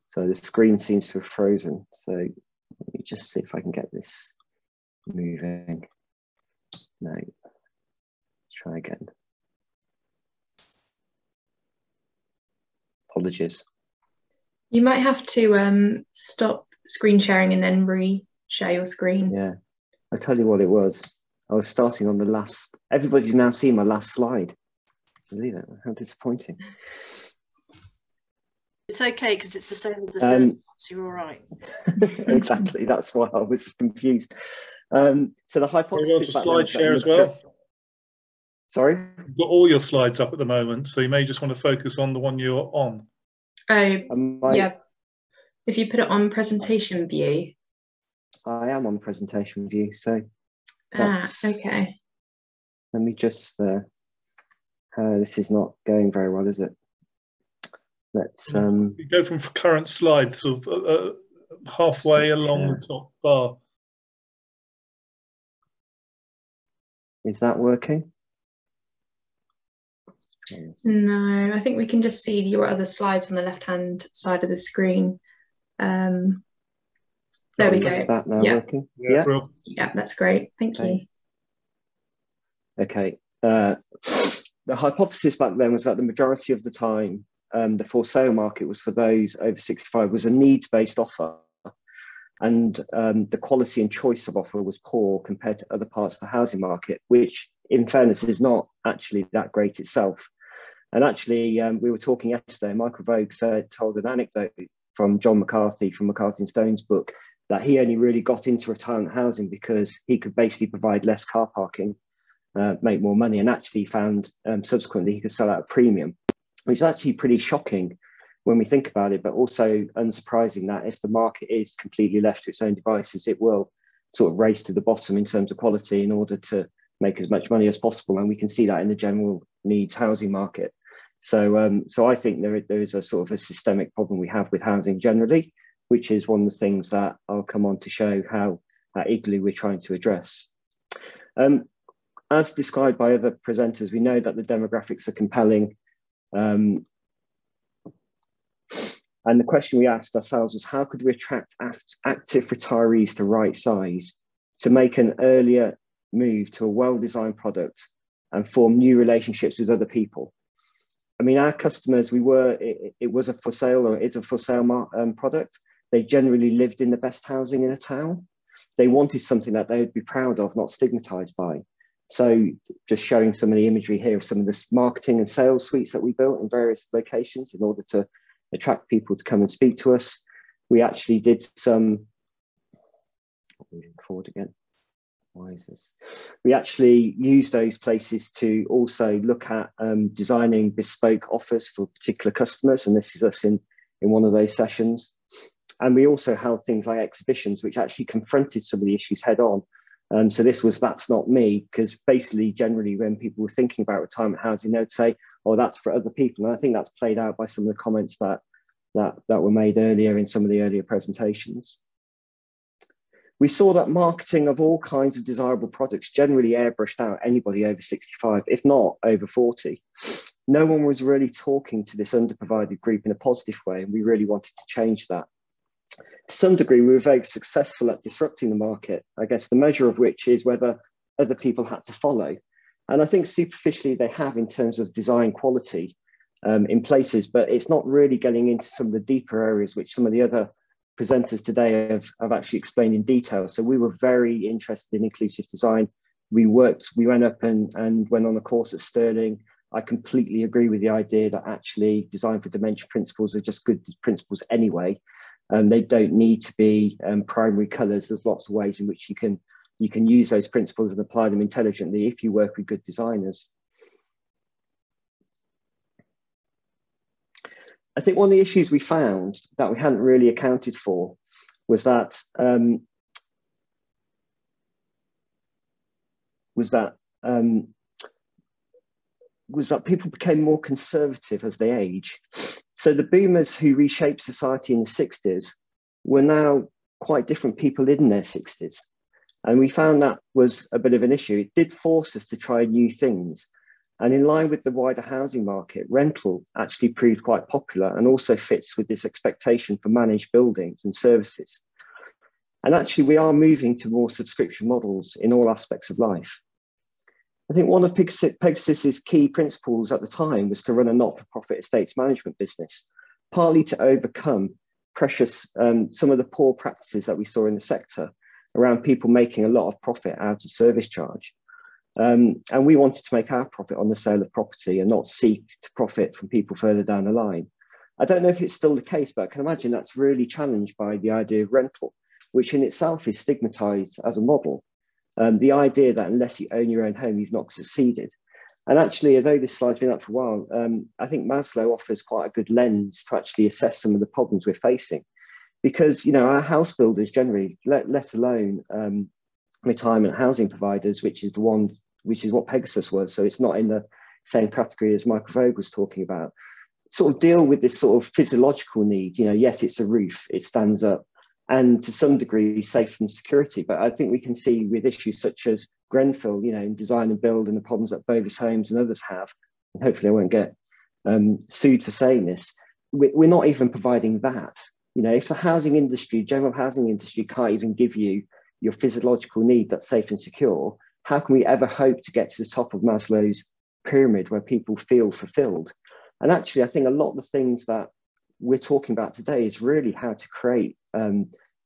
Speaker 6: So the screen seems to have frozen. So let me just see if I can get this moving. No, try again. Apologies.
Speaker 7: You might have to stop screen sharing and then re-share your screen.
Speaker 6: Yeah, I'll tell you what it was. I was starting on the last, everybody's now seen my last slide. Believe it. How disappointing.
Speaker 2: It's okay because it's the same as the first, so you're all right.
Speaker 6: Exactly. That's why I was confused. So the hypothesis.
Speaker 1: Slide share as well.
Speaker 6: Sorry?
Speaker 1: You've got all your slides up at the moment, so you may just want to focus on the one you're on.
Speaker 7: Oh, yeah. If you put it on presentation view.
Speaker 6: I am on presentation view, so that's
Speaker 7: okay.
Speaker 6: Let me just this is not going very well, is it? Let's
Speaker 1: you go from current slide, sort of halfway along the top bar.
Speaker 6: Is that working?
Speaker 7: No, I think we can just see your other slides on the left-hand side of the screen. There we go.
Speaker 6: Is that now working?
Speaker 1: Yeah,
Speaker 7: yeah, that's great. Thank you.
Speaker 6: Okay. The hypothesis back then was that the majority of the time, the for sale market was for those over 65, was a needs-based offer, and the quality and choice of offer was poor compared to other parts of the housing market, which in fairness is not actually that great itself. And actually, we were talking yesterday, Michael Vogue told an anecdote from John McCarthy, from McCarthy and Stone's book, that he only really got into retirement housing because he could basically provide less car parking, make more money, and actually found subsequently he could sell at a premium, which is actually pretty shocking when we think about it, but also unsurprising that if the market is completely left to its own devices, it will sort of race to the bottom in terms of quality in order to make as much money as possible. And we can see that in the general needs housing market. So I think there is a sort of a systemic problem we have with housing generally, which is one of the things that I'll come on to show how eagerly we're trying to address. As described by other presenters, we know that the demographics are compelling. And the question we asked ourselves was, how could we attract active retirees to rightsize to make an earlier move to a well-designed product and form new relationships with other people? I mean, our customers, it was a for sale, or is a for sale product. They generally lived in the best housing in a town. They wanted something that they would be proud of, not stigmatized by. So just showing some of the imagery here of some of the marketing and sales suites that we built in various locations in order to attract people to come and speak to us. We actually did some, moving forward again. Why is this? We actually use those places to also look at designing bespoke offers for particular customers. And this is us in one of those sessions. And we also held things like exhibitions, which actually confronted some of the issues head on. So this was That's Not Me, because basically generally when people were thinking about retirement housing, they would say, oh, that's for other people. And I think that's played out by some of the comments that were made earlier in some of the earlier presentations. We saw that marketing of all kinds of desirable products generally airbrushed out anybody over 65, if not over 40. No one was really talking to this underprovided group in a positive way, and we really wanted to change that. To some degree, we were very successful at disrupting the market, I guess the measure of which is whether other people had to follow. And I think superficially they have in terms of design quality in places, but it's not really getting into some of the deeper areas which some of the other presenters today have actually explained in detail. So we were very interested in inclusive design. We went up and went on a course at Stirling. I completely agree with the idea that actually design for dementia principles are just good principles anyway. They don't need to be primary colours. There's lots of ways in which you can use those principles and apply them intelligently if you work with good designers. I think one of the issues we found that we hadn't really accounted for was that people became more conservative as they age. So the boomers who reshaped society in the 60s were now quite different people in their 60s. And we found that was a bit of an issue. It did force us to try new things. And in line with the wider housing market, rental actually proved quite popular and also fits with this expectation for managed buildings and services. And actually, we are moving to more subscription models in all aspects of life. I think one of Pegasis's key principles at the time was to run a not-for-profit estates management business, partly to overcome some of the poor practices that we saw in the sector around people making a lot of profit out of service charge. And we wanted to make our profit on the sale of property and not seek to profit from people further down the line. I don't know if it's still the case, but I can imagine that's really challenged by the idea of rental, which in itself is stigmatized as a model. The idea that unless you own your own home, you've not succeeded. And actually, although this slide's been up for a while, I think Maslow offers quite a good lens to actually assess some of the problems we're facing. Because, you know, our house builders generally, let alone retirement housing providers, which is what Pegasus was, so it's not in the same category as Michael Vogue was talking about, sort of deal with this sort of physiological need. You know, yes, it's a roof, it stands up, and to some degree, safety and security. But I think we can see with issues such as Grenfell, you know, in design and build, and the problems that Bovis Homes and others have, and hopefully I won't get sued for saying this, we're not even providing that. You know, if the housing industry, general housing industry, can't even give you your physiological need that's safe and secure, how can we ever hope to get to the top of Maslow's pyramid where people feel fulfilled? And actually, I think a lot of the things that we're talking about today is really how to create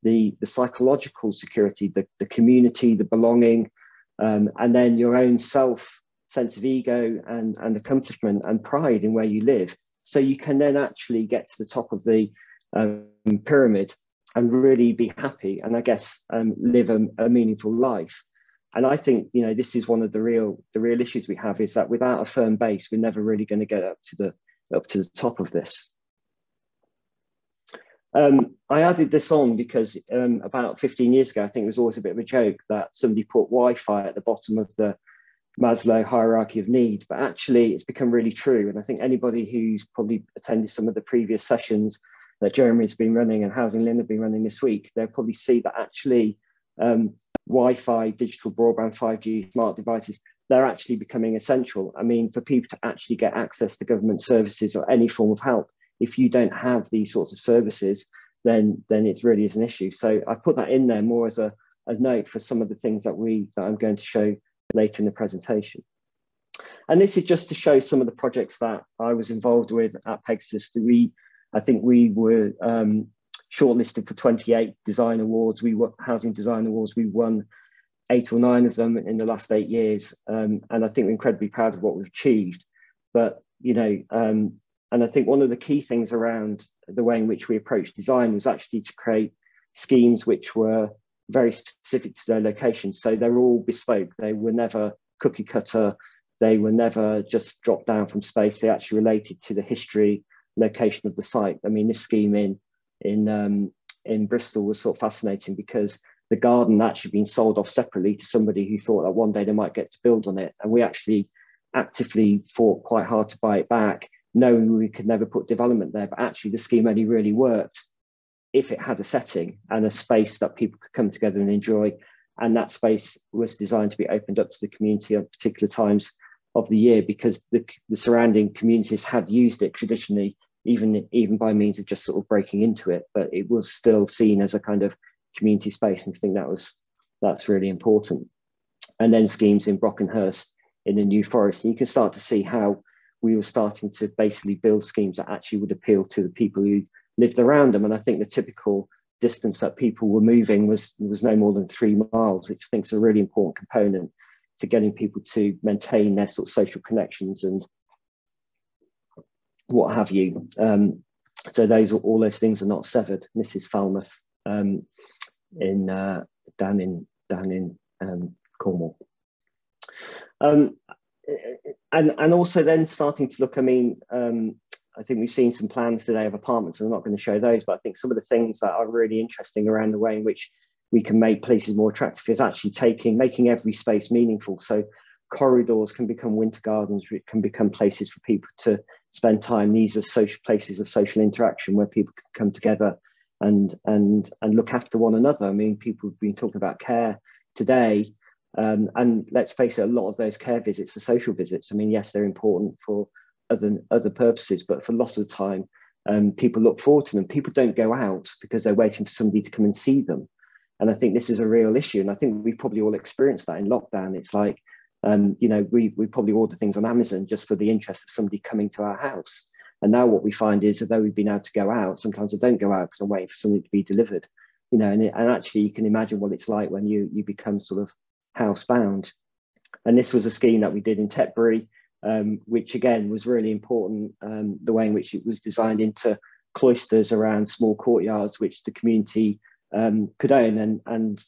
Speaker 6: the psychological security, the community, the belonging, and then your own sense of ego and accomplishment and pride in where you live. So you can then actually get to the top of the pyramid and really be happy and I guess live a meaningful life. And I think, you know, this is one of the real issues we have, is that without a firm base, we're never really going to get up to the top of this. I added this on because about 15 years ago, I think it was always a bit of a joke that somebody put Wi-Fi at the bottom of the Maslow hierarchy of need, but actually it's become really true. And I think anybody who's probably attended some of the previous sessions that Jeremy's been running and HousingLIN have been running this week, they'll probably see that actually Wi-Fi, digital broadband, 5G, smart devices, they're actually becoming essential. I mean, for people to actually get access to government services or any form of help, if you don't have these sorts of services, then it really is an issue. So I put that in there more as a note for some of the things that I'm going to show later in the presentation. And this is just to show some of the projects that I was involved with at Pegasus. I think we were shortlisted for 28 design awards. We were housing design awards. We won 8 or 9 of them in the last 8 years. And I think we're incredibly proud of what we've achieved. But, you know, and I think one of the key things around the way in which we approach design was actually to create schemes which were very specific to their location. So they're all bespoke. They were never cookie cutter. They were never just dropped down from space. They actually related to the history, location of the site. I mean, this scheme in Bristol was sort of fascinating because the garden actually been sold off separately to somebody who thought that one day they might get to build on it. And we actually actively fought quite hard to buy it back, knowing we could never put development there. But actually the scheme only really worked if it had a setting and a space that people could come together and enjoy. And that space was designed to be opened up to the community at particular times of the year, because the surrounding communities had used it traditionally, even by means of just sort of breaking into it, but it was still seen as a kind of community space. And I think that's really important. And then schemes in Brockenhurst in the New Forest, and you can start to see how we were starting to basically build schemes that actually would appeal to the people who lived around them. And I think the typical distance that people were moving was no more than 3 miles, which I think is a really important component to getting people to maintain their sort of social connections and what have you. So all those things are not severed. And this is Falmouth down in Cornwall. And also then starting to look, I mean, I think we've seen some plans today of apartments, and I'm not going to show those, but I think some of the things that are really interesting around the way in which we can make places more attractive is actually making every space meaningful. So corridors can become winter gardens, it can become places for people to spend time. These are social places of social interaction where people can come together and look after one another. I mean, people have been talking about care today, and let's face it, a lot of those care visits are social visits. I mean, yes, they're important for other purposes, but for lots of the time, people look forward to them. People don't go out because they're waiting for somebody to come and see them. And I think this is a real issue. And I think we probably all experienced that in lockdown. It's like, you know, we probably order things on Amazon just for the interest of somebody coming to our house. And now what we find is, although we've been able to go out, sometimes I don't go out because I'm waiting for something to be delivered. You know, and actually you can imagine what it's like when you become sort of housebound. And this was a scheme that we did in Tetbury, which again was really important, the way in which it was designed into cloisters around small courtyards, which the community could own, and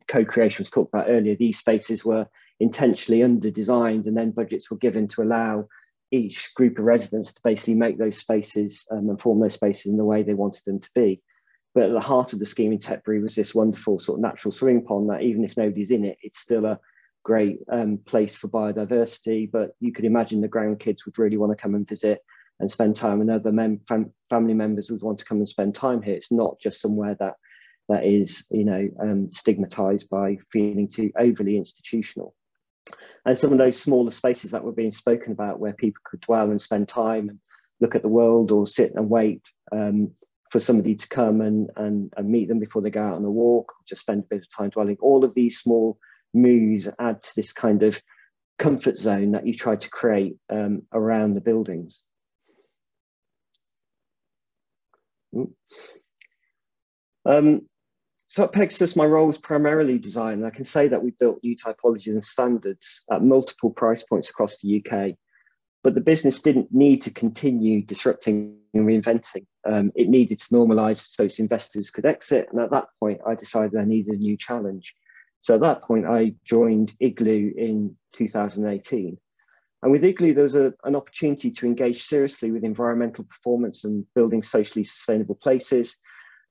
Speaker 6: co-creation was talked about earlier. These spaces were intentionally under-designed, and then budgets were given to allow each group of residents to basically make those spaces and form those spaces in the way they wanted them to be. But at the heart of the scheme in Tetbury was this wonderful sort of natural swimming pond that even if nobody's in it, it's still a great place for biodiversity. But you could imagine the grandkids would really want to come and visit and spend time, and other family members would want to come and spend time here. It's not just somewhere that is, you know, stigmatized by feeling too overly institutional. And some of those smaller spaces that were being spoken about, where people could dwell and spend time and look at the world, or sit and wait for somebody to come and meet them before they go out on a walk, or just spend a bit of time dwelling. All of these small moves add to this kind of comfort zone that you try to create around the buildings. So at Pegasus, my role was primarily design. I can say that we built new typologies and standards at multiple price points across the UK, but the business didn't need to continue disrupting and reinventing. It needed to normalise so its investors could exit. And at that point, I decided I needed a new challenge. So at that point, I joined Igloo in 2018. And with Igloo, there was an opportunity to engage seriously with environmental performance and building socially sustainable places,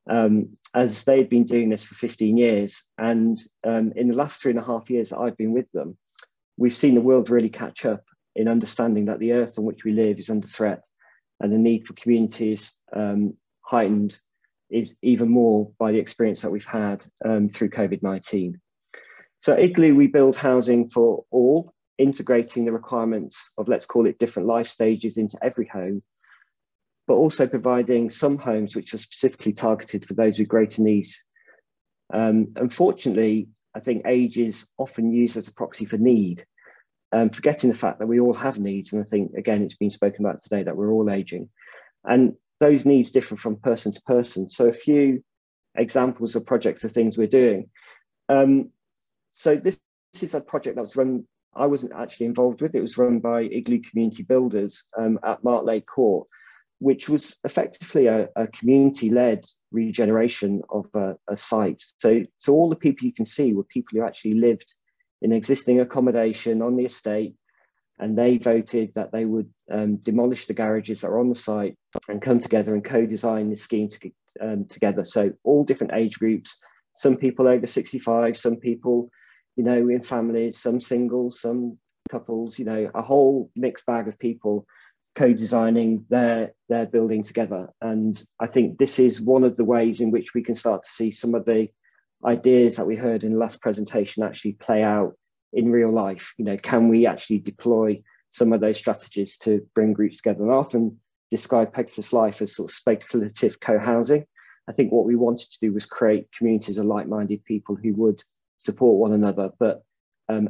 Speaker 6: as they'd been doing this for 15 years. And in the last 3.5 years that I've been with them, we've seen the world really catch up in understanding that the earth on which we live is under threat, and the need for communities heightened is even more by the experience that we've had through COVID-19. So at Igloo, we build housing for all, integrating the requirements of, let's call it, different life stages into every home, but also providing some homes which are specifically targeted for those with greater needs. Unfortunately, I think age is often used as a proxy for need, forgetting the fact that we all have needs. And I think, again, it's been spoken about today that we're all aging. And those needs differ from person to person. So a few examples of projects of things we're doing. So this is a project that was run, I wasn't actually involved with, it was run by Igloo Community Builders at Martlake Court, which was effectively a community-led regeneration of a site. So all the people you can see were people who actually lived in existing accommodation on the estate, and they voted that they would demolish the garages that were on the site and come together and co-design this scheme together. So all different age groups, some people over 65, some people, you know, in families, some singles, some couples, you know, a whole mixed bag of people co-designing their building together. And I think this is one of the ways in which we can start to see some of the ideas that we heard in the last presentation actually play out in real life. You know, can we actually deploy some of those strategies to bring groups together? And I often describe Pegasus Life as sort of speculative co-housing. I think what we wanted to do was create communities of like-minded people who would support one another, but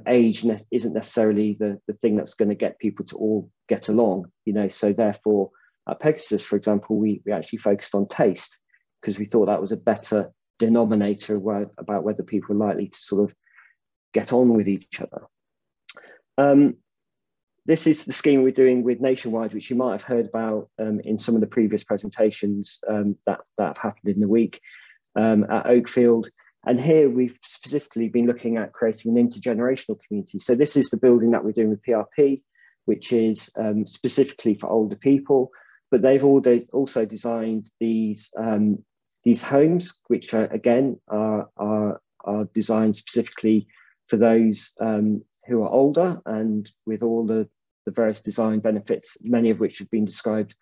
Speaker 6: age isn't necessarily the thing that's going to get people to all get along, you know. So therefore, at Pegasus, for example, we actually focused on taste, because we thought that was a better denominator about whether people were likely to sort of get on with each other. This is the scheme we're doing with Nationwide, which you might have heard about in some of the previous presentations that have happened in the week at Oakfield. And here we've specifically been looking at creating an intergenerational community. So this is the building that we're doing with PRP, which is specifically for older people, but they've also designed these homes, which are, again, are designed specifically for those who are older, and with all the various design benefits, many of which have been described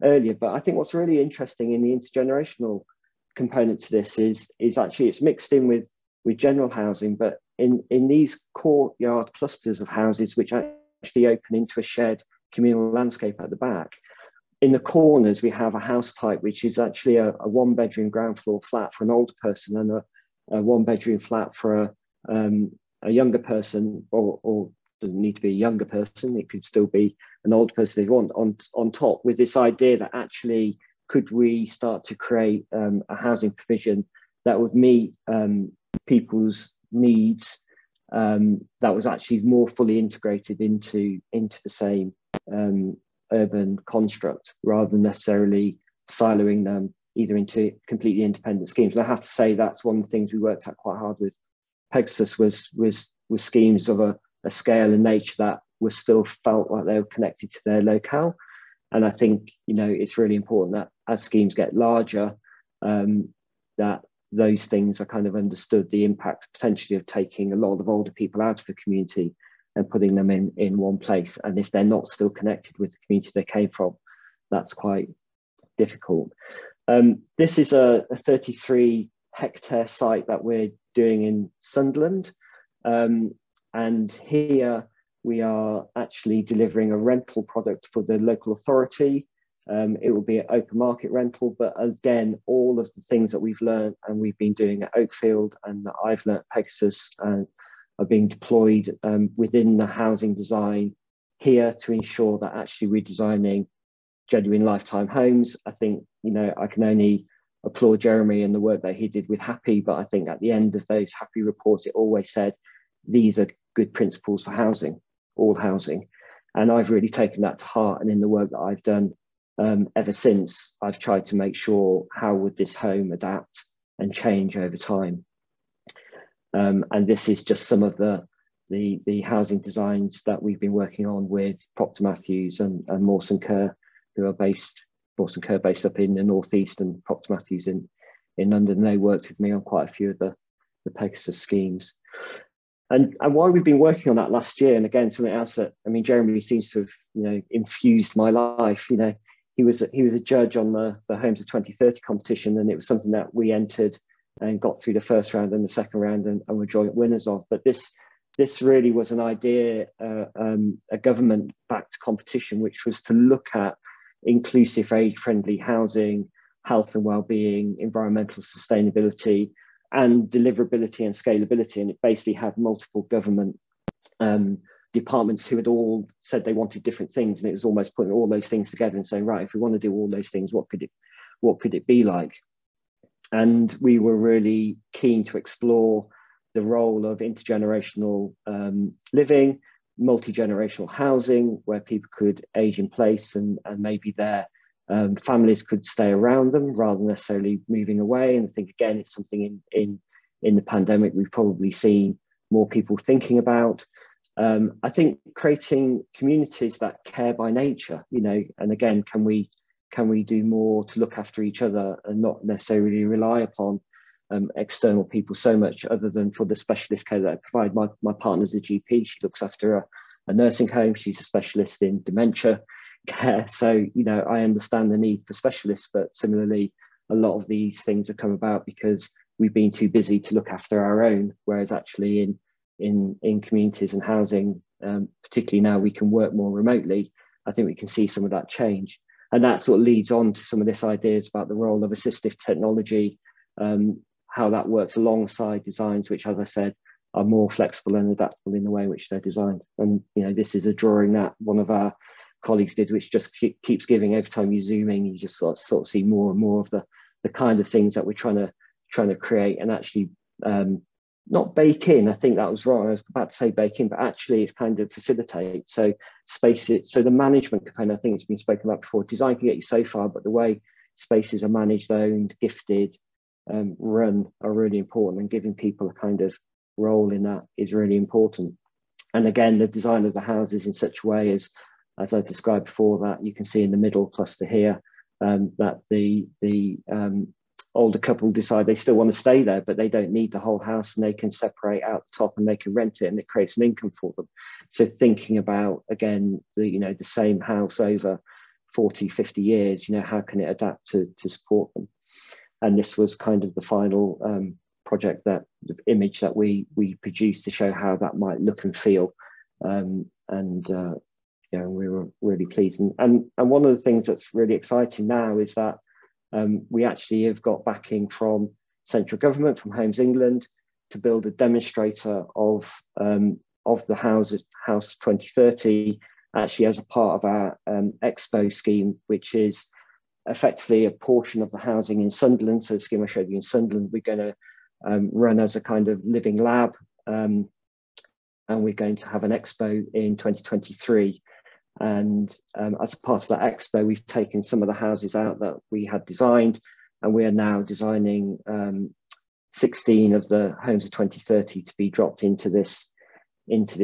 Speaker 6: earlier. But I think what's really interesting in the intergenerational component to this is actually it's mixed in with general housing, but in these courtyard clusters of houses which actually open into a shared communal landscape at the back. In the corners, we have a house type which is actually a one-bedroom ground floor flat for an older person, and a one-bedroom flat for a younger person, or doesn't need to be a younger person, it could still be an older person if you want, on top, with this idea that actually could we start to create a housing provision that would meet people's needs that was actually more fully integrated into the same urban construct, rather than necessarily siloing them either into completely independent schemes. And I have to say that's one of the things we worked at quite hard with Pegasus was schemes of a scale and nature that was still felt like they were connected to their locale. And I think, you know, it's really important that as schemes get larger, that those things are kind of understood, the impact potentially of taking a lot of older people out of the community and putting them in one place. And if they're not still connected with the community they came from, that's quite difficult. This is a 33 hectare site that we're doing in Sunderland. And here we are actually delivering a rental product for the local authority. It will be an open market rental, but again, all of the things that we've learned and we've been doing at Oakfield and that I've learned at Pegasus are being deployed within the housing design here to ensure that actually we're designing genuine lifetime homes. I think, you know, I can only applaud Jeremy and the work that he did with Happy, but I think at the end of those Happy reports, it always said, these are good principles for housing, all housing. And I've really taken that to heart. And in the work that I've done ever since, I've tried to make sure how would this home adapt and change over time. And this is just some of the housing designs that we've been working on with Proctor Matthews and Mawson Kerr, who are based up in the northeast, and Proctor Matthews in London. They worked with me on quite a few of the Pegasus schemes. And while we've been working on that last year, and again, something else that, I mean, Jeremy seems to have, you know, infused my life. You know, he was a judge on the Homes of 2030 competition, and it was something that we entered and got through the first round and the second round and were joint winners of. But this really was an idea, a government-backed competition, which was to look at inclusive, age-friendly housing, health and well-being, environmental sustainability, and deliverability and scalability. And it basically had multiple government departments who had all said they wanted different things, and it was almost putting all those things together and saying, right, if we want to do all those things, what could it be like? And we were really keen to explore the role of intergenerational living, multi-generational housing, where people could age in place and maybe their families could stay around them rather than necessarily moving away. And I think, again, it's something in the pandemic we've probably seen more people thinking about. I think creating communities that care by nature, you know, and again, can we do more to look after each other and not necessarily rely upon external people so much, other than for the specialist care that I provide. My partner's a GP. She looks after a nursing home. She's a specialist in dementia care. So, you know, I understand the need for specialists, but similarly, a lot of these things have come about because we've been too busy to look after our own, whereas actually in communities and housing, particularly now we can work more remotely, I think we can see some of that change. And that sort of leads on to some of this ideas about the role of assistive technology, how that works alongside designs, which, as I said, are more flexible and adaptable in the way in which they're designed. And, you know, this is a drawing that one of our colleagues did, which just keeps giving. Every time you zoom in, you just sort of see more and more of the kind of things that we're trying to create and actually not bake in. I think that was wrong. I was about to say bake in, but actually it's kind of facilitate. So spaces, so the management component, I think it's been spoken about before. Design can get you so far, but the way spaces are managed, owned, gifted, run are really important, and giving people a kind of role in that is really important. And again, the design of the houses in such a way as I described before, that you can see in the middle cluster here, that the older couple decide they still want to stay there, but they don't need the whole house, and they can separate out the top and they can rent it, and it creates an income for them. So thinking about, again, the same house over 40, 50 years, you know, how can it adapt to support them? And this was kind of the final project, that the image that we produced to show how that might look and feel. You know, we were really pleased. And one of the things that's really exciting now is that we actually have got backing from central government, from Homes England, to build a demonstrator of the House 2030, actually as a part of our Expo scheme, which is effectively a portion of the housing in Sunderland. So the scheme I showed you in Sunderland, we're going to run as a kind of living lab and we're going to have an expo in 2023. And as a part of that expo, we've taken some of the houses out that we had designed, and we are now designing 16 of the homes of 2030 to be dropped into this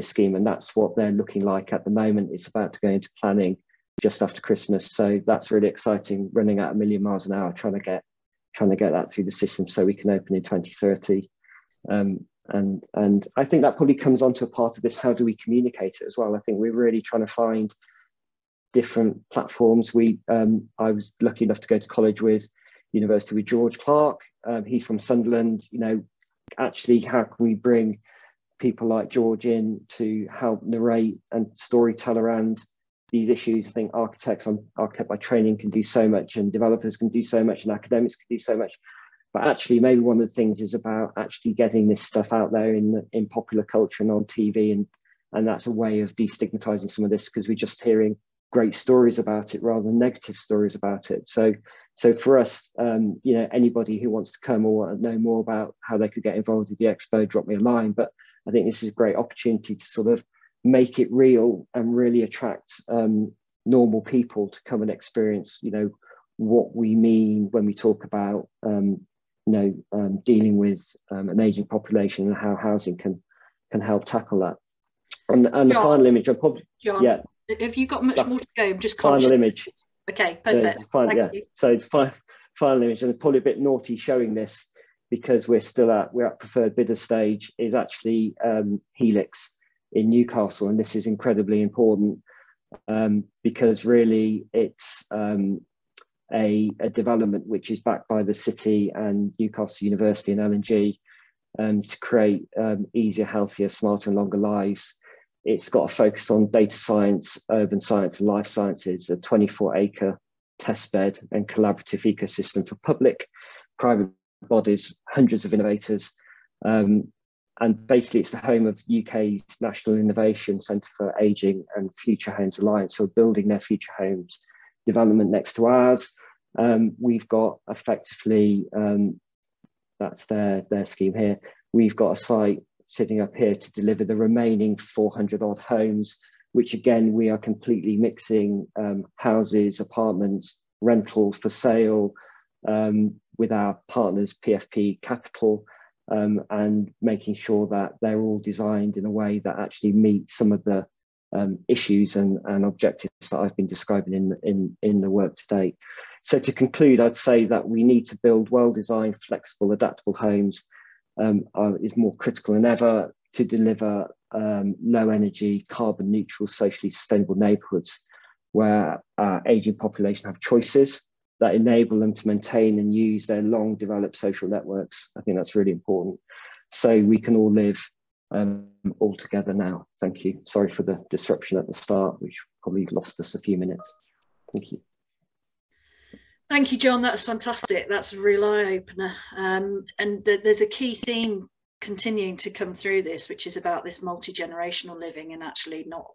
Speaker 6: scheme. And that's what they're looking like at the moment. It's about to go into planning just after Christmas. So that's really exciting, running at 1,000,000 miles an hour, trying to get that through the system so we can open in 2030. And I think that probably comes onto a part of this, how do we communicate it as well? I think we're really trying to find different platforms. I was lucky enough to go to college with university with George Clark. He's from Sunderland. You know, actually, how can we bring people like George in to help narrate and storytell around these issues? I think architects, I'm architect by training, can do so much, and developers can do so much, and academics can do so much. But actually, maybe one of the things is about actually getting this stuff out there in popular culture and on TV, and that's a way of destigmatizing some of this, because we're just hearing great stories about it rather than negative stories about it. So for us, you know, anybody who wants to come or know more about how they could get involved with the expo, drop me a line. But I think this is a great opportunity to sort of make it real and really attract normal people to come and experience, you know, what we mean when we talk about dealing with an aging population and how housing can help tackle that. And
Speaker 2: John,
Speaker 6: the final image, I'll probably,
Speaker 2: John,
Speaker 6: yeah.
Speaker 2: Have you got much more to go? I'm just conscious.
Speaker 6: Final image.
Speaker 2: Okay, perfect.
Speaker 6: Thank you. So final image, and probably a bit naughty showing this because we're at preferred bidder stage, is actually Helix in Newcastle, and this is incredibly important because really it's a development which is backed by the city and Newcastle University and L&G to create easier, healthier, smarter and longer lives. It's got a focus on data science, urban science and life sciences, a 24-acre testbed and collaborative ecosystem for public, private bodies, hundreds of innovators. And basically it's the home of the UK's National Innovation Centre for Ageing and Future Homes Alliance, who are building their future homes development next to ours. We've got effectively, that's their scheme here. We've got a site sitting up here to deliver the remaining 400 odd homes, which again, we are completely mixing houses, apartments, rental for sale with our partners, PFP Capital, and making sure that they're all designed in a way that actually meet some of the issues and objectives that I've been describing in the work today. So to conclude, I'd say that we need to build well-designed, flexible, adaptable homes is more critical than ever to deliver low energy, carbon neutral, socially sustainable neighbourhoods where our ageing population have choices that enable them to maintain and use their long developed social networks. I think that's really important. So we can all live all together now. Thank you. Sorry for the disruption at the start, which probably lost us a few minutes. Thank you.
Speaker 2: Thank you, John. That's fantastic. That's a real eye-opener. And there's a key theme continuing to come through this, which is about this multi-generational living, and actually not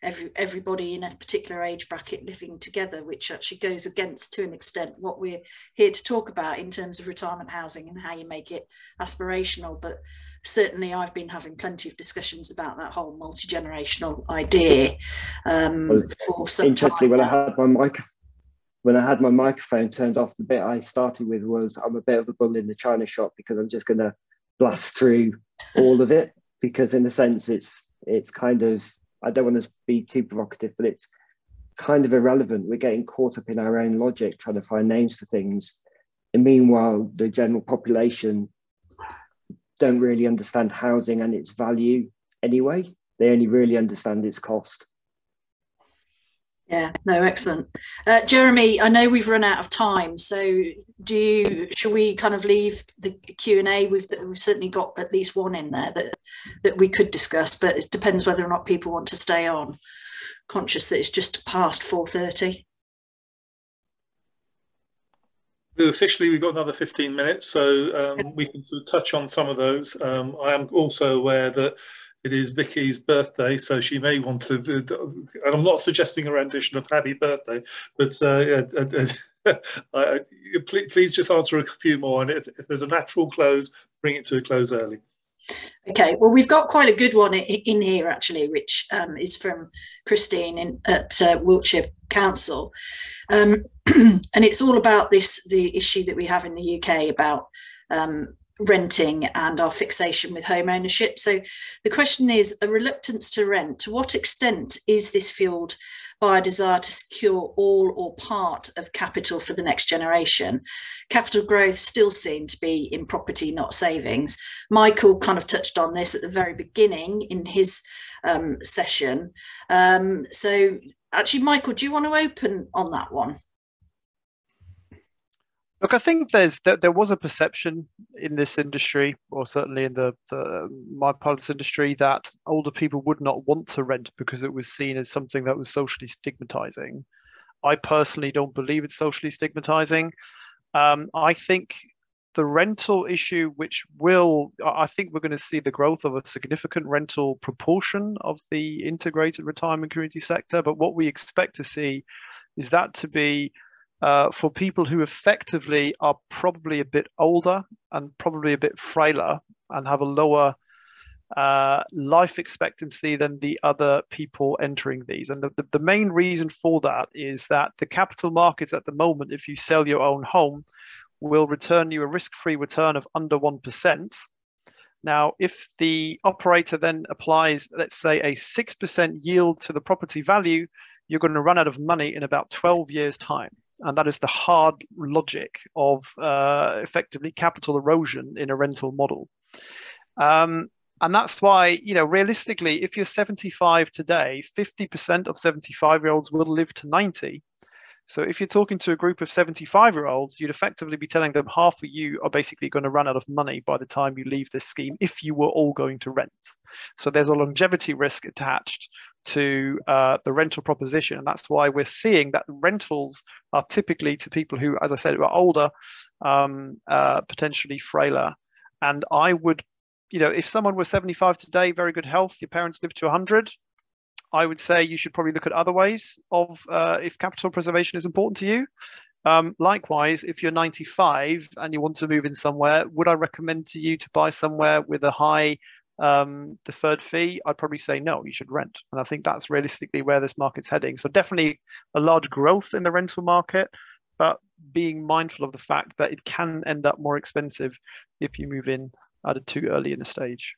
Speaker 2: everybody in a particular age bracket living together, which actually goes against, to an extent, what we're here to talk about in terms of retirement housing and how you make it aspirational. But certainly I've been having plenty of discussions about that whole multi-generational idea for some
Speaker 6: interestingly,
Speaker 2: time.
Speaker 6: When I had my microphone turned off, the bit I started with was, I'm a bit of a bull in the china shop, because I'm just going to blast through all of it, because in a sense it's kind of, I don't want to be too provocative, but it's kind of irrelevant. We're getting caught up in our own logic, trying to find names for things. And meanwhile, the general population don't really understand housing and its value anyway. They only really understand its cost.
Speaker 2: Yeah, no, excellent. Jeremy, I know we've run out of time, so shall we kind of leave the Q&A? We've certainly got at least one in there that we could discuss, but it depends whether or not people want to stay on. Conscious that it's just past 4:30.
Speaker 1: Officially, we've got another 15 minutes, so we can sort of touch on some of those. I am also aware that it is Vicky's birthday, so she may want to, and I'm not suggesting a rendition of Happy Birthday, but please just answer a few more, and if there's a natural close, bring it to a close early.
Speaker 2: Okay, well, we've got quite a good one in here, actually, which is from Christine at Wiltshire Council. And it's all about the issue that we have in the UK about renting and our fixation with home ownership. So the question is, a reluctance to rent, to what extent is this fueled by a desire to secure all or part of capital for the next generation? Capital growth still seen to be in property, not savings. Michael kind of touched on this at the very beginning in his session. So actually, Michael, do you want to open on that one?
Speaker 3: Look, I think there was a perception in this industry, or certainly in my part of this industry, that older people would not want to rent because it was seen as something that was socially stigmatizing. I personally don't believe it's socially stigmatizing. I think the rental issue, I think we're going to see the growth of a significant rental proportion of the integrated retirement community sector. But what we expect to see is that to be for people who effectively are probably a bit older and probably a bit frailer and have a lower life expectancy than the other people entering these. And the main reason for that is that the capital markets at the moment, if you sell your own home, will return you a risk-free return of under 1%. Now, if the operator then applies, let's say, a 6% yield to the property value, you're going to run out of money in about 12 years' time. And that is the hard logic of effectively capital erosion in a rental model. And that's why, realistically, if you're 75 today, 50% of 75-year-olds will live to 90. So if you're talking to a group of 75-year-olds, you'd effectively be telling them half of you are basically going to run out of money by the time you leave this scheme if you were all going to rent. So there's a longevity risk attached to the rental proposition. And that's why we're seeing that rentals are typically to people who, as I said, are older, potentially frailer. And I would, if someone was 75 today, very good health, your parents lived to 100, I would say you should probably look at other ways of if capital preservation is important to you. Likewise, if you're 95 and you want to move in somewhere, would I recommend to you to buy somewhere with a high deferred fee? I'd probably say no, you should rent. And I think that's realistically where this market's heading. So definitely a large growth in the rental market, but being mindful of the fact that it can end up more expensive if you move in at a too early in a stage.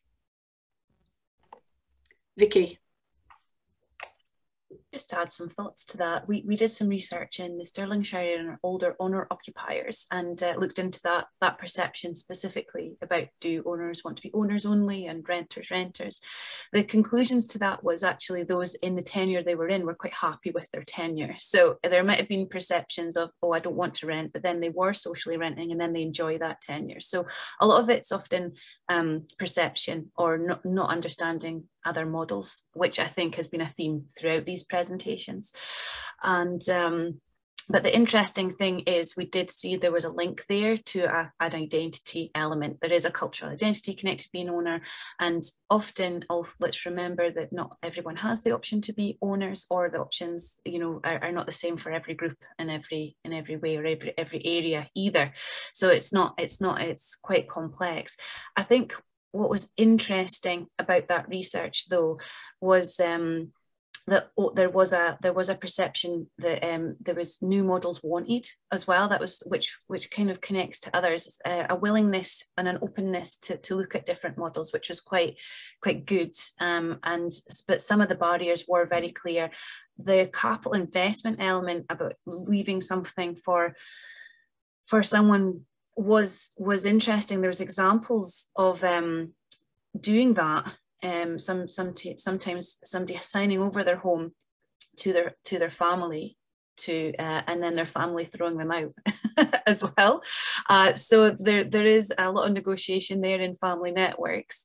Speaker 2: Vicky.
Speaker 4: Just to add some thoughts to that, we did some research in the Stirlingshire and older owner occupiers and looked into that perception specifically about, do owners want to be owners only and renters. The conclusions to that was actually those in the tenure they were in were quite happy with their tenure. So there might have been perceptions of, oh, I don't want to rent, but then they were socially renting and then they enjoy that tenure. So a lot of it's often perception or not understanding other models, which I think has been a theme throughout these presentations. And but the interesting thing is we did see there was a link there to an identity element. There is a cultural identity connected to being owner, and often, let's remember that not everyone has the option to be owners, or the options, are not the same for every group in every way or every area either. So it's quite complex. I think what was interesting about that research, though, was that there was a perception that there was new models wanted as well. That was which kind of connects to others, a willingness and an openness to look at different models, which was quite good. But some of the barriers were very clear. The capital investment element about leaving something for someone was interesting. There was examples of doing that. Sometimes somebody signing over their home to their family, and then their family throwing them out as well. So there is a lot of negotiation there in family networks.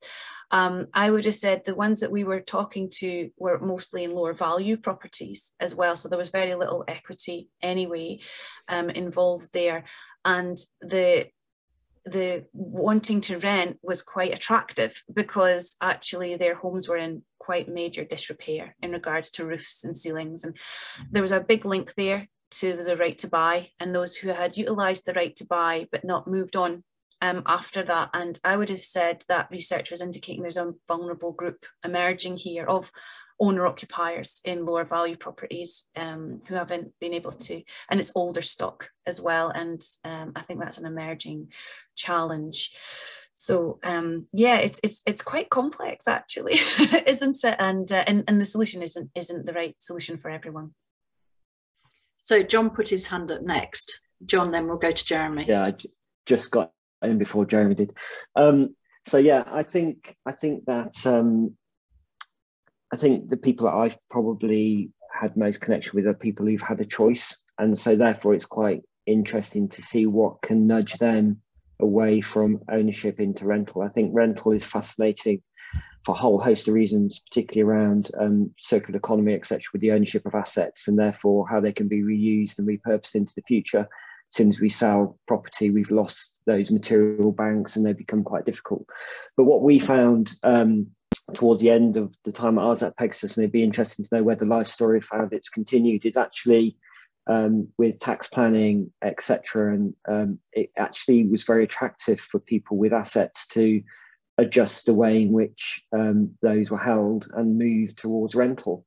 Speaker 4: I would have said the ones that we were talking to were mostly in lower value properties as well. So there was very little equity anyway involved there. And the wanting to rent was quite attractive because actually their homes were in quite major disrepair in regards to roofs and ceilings. And there was a big link there to the right to buy, and those who had utilised the right to buy but not moved on after that. And I would have said that research was indicating there's a vulnerable group emerging here of owner-occupiers in lower value properties who haven't been able to, and it's older stock as well. And I think that's an emerging challenge. So yeah, it's quite complex actually, isn't it? And the solution isn't the right solution for everyone.
Speaker 2: So John put his hand up next. John, then we'll go to Jeremy.
Speaker 6: Yeah, I just got in before Jeremy did. So yeah, I think that I think the people that I've probably had most connection with are people who've had a choice, and so therefore it's quite interesting to see what can nudge them away from ownership into rental. I think rental is fascinating for a whole host of reasons, particularly around circular economy, etc., with the ownership of assets, and therefore how they can be reused and repurposed into the future. As soon as we sell property, we've lost those material banks and they become quite difficult. But what we found towards the end of the time I was at Pegasus, and it'd be interesting to know where the life story found it's continued, is actually with tax planning, etc. And it actually was very attractive for people with assets to adjust the way in which those were held and move towards rental.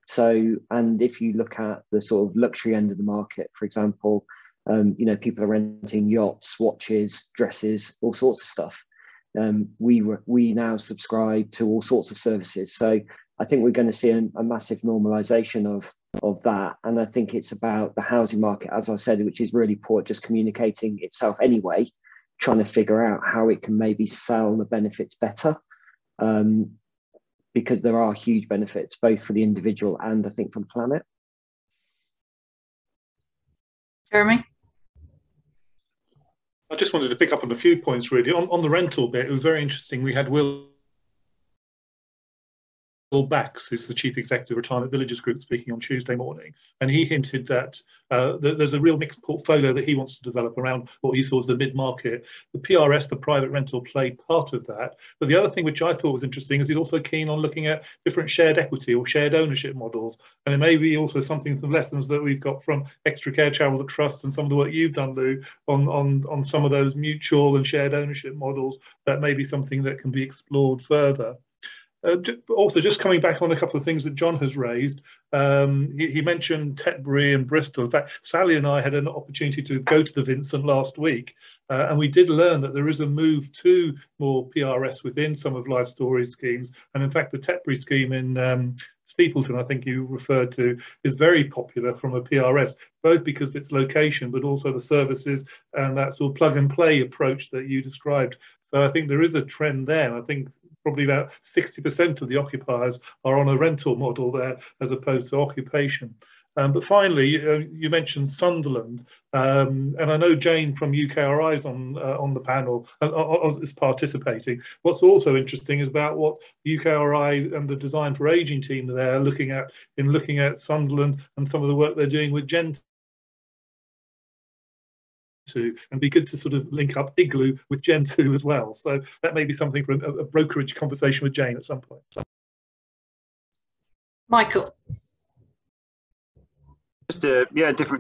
Speaker 6: So, and if you look at the sort of luxury end of the market, for example, you know, people are renting yachts, watches, dresses, all sorts of stuff. We now subscribe to all sorts of services. So I think we're going to see a massive normalization of that. And I think it's about the housing market, as I said, which is really poor at just communicating itself anyway, trying to figure out how it can maybe sell the benefits better. Because there are huge benefits, both for the individual and I think for the planet.
Speaker 2: Jeremy?
Speaker 1: I just wanted to pick up on a few points really. On the rental bit, it was very interesting. We had Will Backs, who's the Chief Executive of Retirement Villages Group, speaking on Tuesday morning, and he hinted that there's a real mixed portfolio that he wants to develop around what he saw as the mid-market. The PRS, the private rental, played part of that. But the other thing which I thought was interesting is he's also keen on looking at different shared equity or shared ownership models. And it may be also some lessons that we've got from Extra Care Charitable Trust and some of the work you've done, Lou, on some of those mutual and shared ownership models that may be something that can be explored further. Also, just coming back on a couple of things that John has raised, he mentioned Tetbury and Bristol. In fact, Sally and I had an opportunity to go to the Vincent last week, and we did learn that there is a move to more PRS within some of Life Story schemes. And in fact, the Tetbury scheme in Steepleton, I think you referred to, is very popular from a PRS, both because of its location, but also the services and that sort of plug and play approach that you described. So I think there is a trend there. I think probably about 60% of the occupiers are on a rental model there as opposed to occupation. But finally, you mentioned Sunderland, and I know Jane from UKRI is on the panel is participating. What's also interesting is about what UKRI and the Design for Ageing team there are looking at Sunderland and some of the work they're doing with Gen 2, and be good to sort of link up Igloo with Gen 2 as well. So that may be something for a brokerage conversation with Jane at some point.
Speaker 2: Michael.
Speaker 5: Just a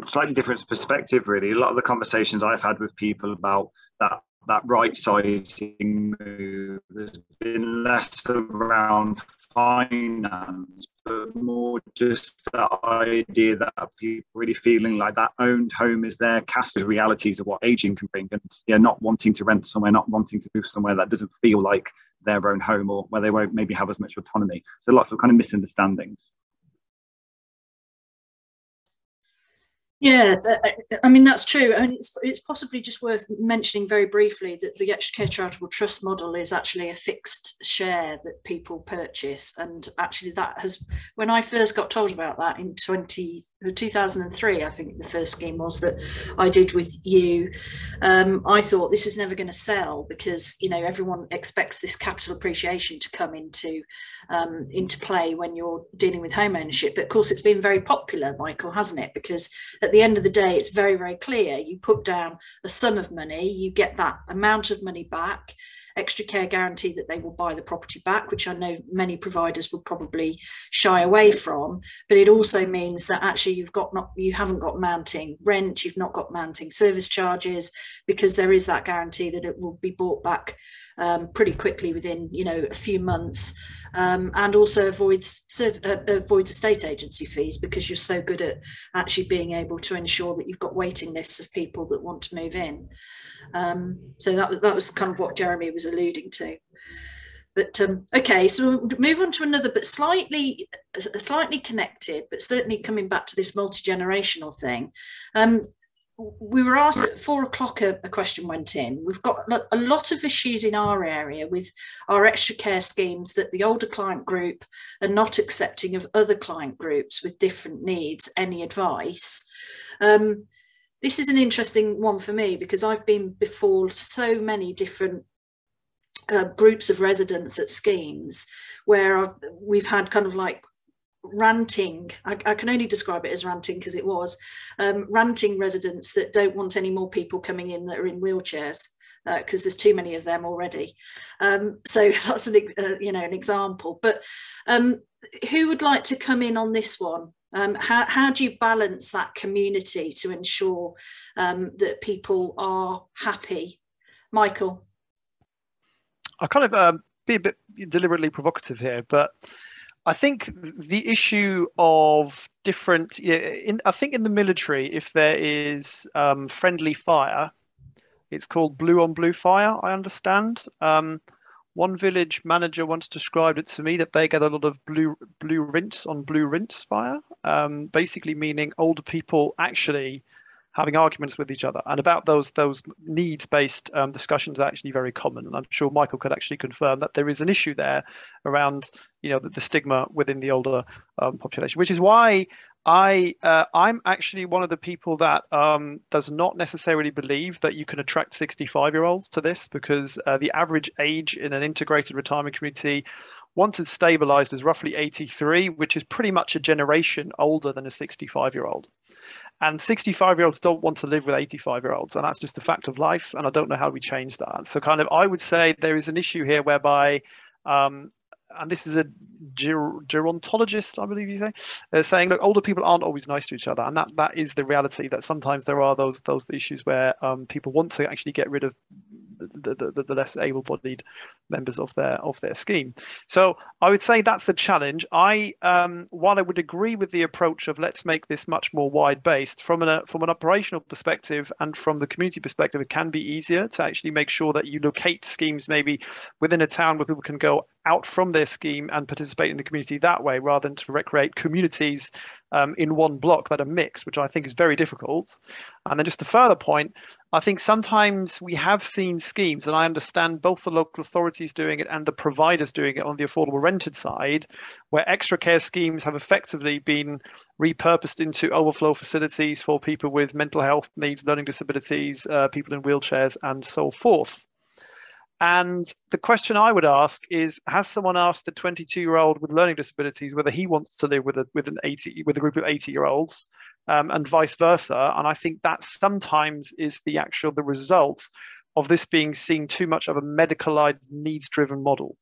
Speaker 5: slightly different perspective, really. A lot of the conversations I've had with people about that right sizing move has been less around finance, but more just that idea that people really feeling like that owned home is their cast of realities of what aging can bring, and not wanting to rent somewhere, not wanting to move somewhere that doesn't feel like their own home, or where they won't maybe have as much autonomy. So lots of kind of misunderstandings.
Speaker 2: Yeah, I mean, that's true. I mean, it's possibly just worth mentioning very briefly that the Extra Care Charitable Trust model is actually a fixed share that people purchase. And actually that has, when I first got told about that in 2003, I think the first scheme was that I did with you, I thought this is never going to sell because, you know, everyone expects this capital appreciation to come into play when you're dealing with home ownership. But of course, it's been very popular, Michael, hasn't it? Because at the end of the day, it's very, very clear. You put down a sum of money, you get that amount of money back. Extra Care guarantee that they will buy the property back, which I know many providers will probably shy away from. But it also means that actually you haven't got mounting rent, you've not got mounting service charges, because there is that guarantee that it will be bought back pretty quickly within, you know, a few months. And also avoids estate agency fees, because you're so good at actually being able to ensure that you've got waiting lists of people that want to move in. So that was kind of what Jeremy was alluding to. But okay, so we'll move on to another, but slightly connected, but certainly coming back to this multi-generational thing. We were asked at 4 o'clock, a question went in. We've got a lot of issues in our area with our extra care schemes, that the older client group are not accepting of other client groups with different needs. Any advice? This is an interesting one for me, because I've been before so many different groups of residents at schemes where we've had kind of like ranting, I can only describe it as ranting because it was ranting residents that don't want any more people coming in that are in wheelchairs, because there's too many of them already. So that's an example. But who would like to come in on this one? How do you balance that community to ensure that people are happy? Michael?
Speaker 3: I'll kind of be a bit deliberately provocative here, but I think the issue of different, I think in the military, if there is friendly fire, it's called blue on blue fire, I understand. One village manager once described it to me that they get a lot of blue rinse on blue rinse fire, basically meaning older people actually having arguments with each other. And about those needs-based discussions are actually very common. And I'm sure Michael could actually confirm that there is an issue there around, you know, the stigma within the older population, which is why I'm actually one of the people that does not necessarily believe that you can attract 65-year-olds to this, because the average age in an integrated retirement community, once it's stabilized, is roughly 83, which is pretty much a generation older than a 65-year-old. And 65-year-olds don't want to live with 85-year-olds, and that's just a fact of life. And I don't know how we change that. So kind of, I would say there is an issue here whereby, and this is a gerontologist, I believe you say, saying, look, older people aren't always nice to each other. And that is the reality, that sometimes there are those issues where people want to actually get rid of the less able-bodied members of their scheme. So I would say that's a challenge. While I would agree with the approach of let's make this much more wide-based, from an operational perspective and from the community perspective, it can be easier to actually make sure that you locate schemes maybe within a town where people can go out from their scheme and participate in the community that way, rather than to recreate communities in one block that are mixed, which I think is very difficult. And then just a further point, I think sometimes we have seen schemes, and I understand both the local authorities doing it and the providers doing it on the affordable rented side, where extra care schemes have effectively been repurposed into overflow facilities for people with mental health needs, learning disabilities, people in wheelchairs, and so forth. And the question I would ask is, has someone asked the 22-year-old with learning disabilities whether he wants to live with a group of 80-year-olds, and vice versa? And I think that sometimes is the result of this being seen too much of a medicalized, needs-driven model.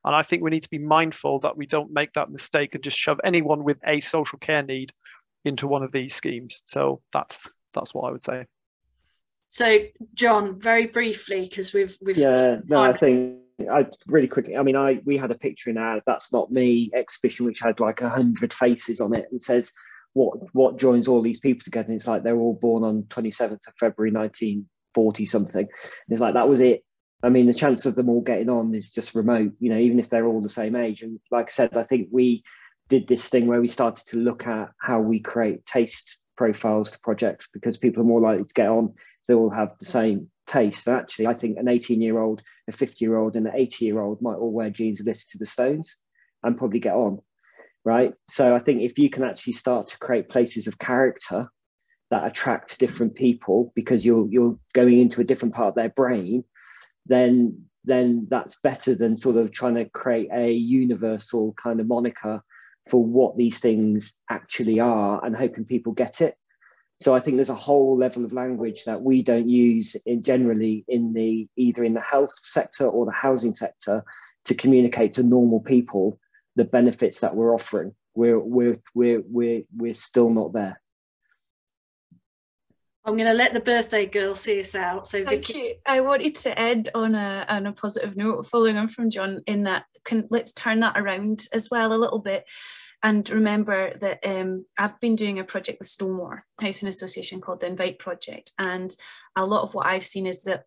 Speaker 3: And I think we need to be mindful that we don't make that mistake and just shove anyone with a social care need into one of these schemes. So that's what I would say.
Speaker 2: So, John, very briefly, because we've
Speaker 6: I think really quickly. I mean, we had a picture in our "That's Not Me" exhibition which had like 100 faces on it and says what joins all these people together. And it's like they're all born on 27th of February 1940 something. And it's like that was it. I mean, the chance of them all getting on is just remote. You know, even if they're all the same age. And like I said, I think we did this thing where we started to look at how we create taste profiles to projects, because people are more likely to get on. They all have the same taste. And actually, I think an 18-year-old, a 50-year-old, and an 80-year-old might all wear jeans Alyssa to the Stones and probably get on, right? So I think if you can actually start to create places of character that attract different people because you're going into a different part of their brain, then that's better than sort of trying to create a universal kind of moniker for what these things actually are and hoping people get it. So I think there's a whole level of language that we don't use generally in either in the health sector or the housing sector to communicate to normal people the benefits that we're offering. We're still not there.
Speaker 2: I'm going to let the birthday girl see us out. So Vicky.
Speaker 4: Thank you. I wanted to end on a positive note, following on from John, in that let's turn that around as well a little bit. And remember that I've been doing a project with Stonewall Housing Association called the Invite Project. And a lot of what I've seen is the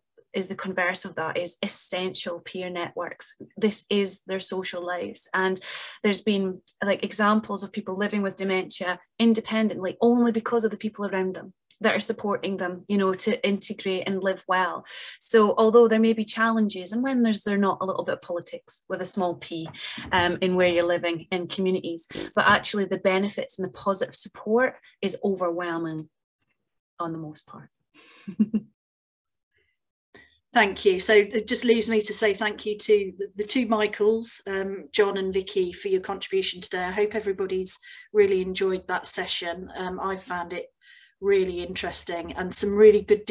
Speaker 4: converse of that is essential peer networks. This is their social lives. And there's been like examples of people living with dementia independently only because of the people around them that are supporting them, you know, to integrate and live well. So although there may be challenges, and when they're not, a little bit of politics with a small p in where you're living in communities, but actually the benefits and the positive support is overwhelming on the most part.
Speaker 2: Thank you. So it just leaves me to say thank you to the two Michaels, John and Vicky, for your contribution today. I hope everybody's really enjoyed that session. I found it really interesting and some really good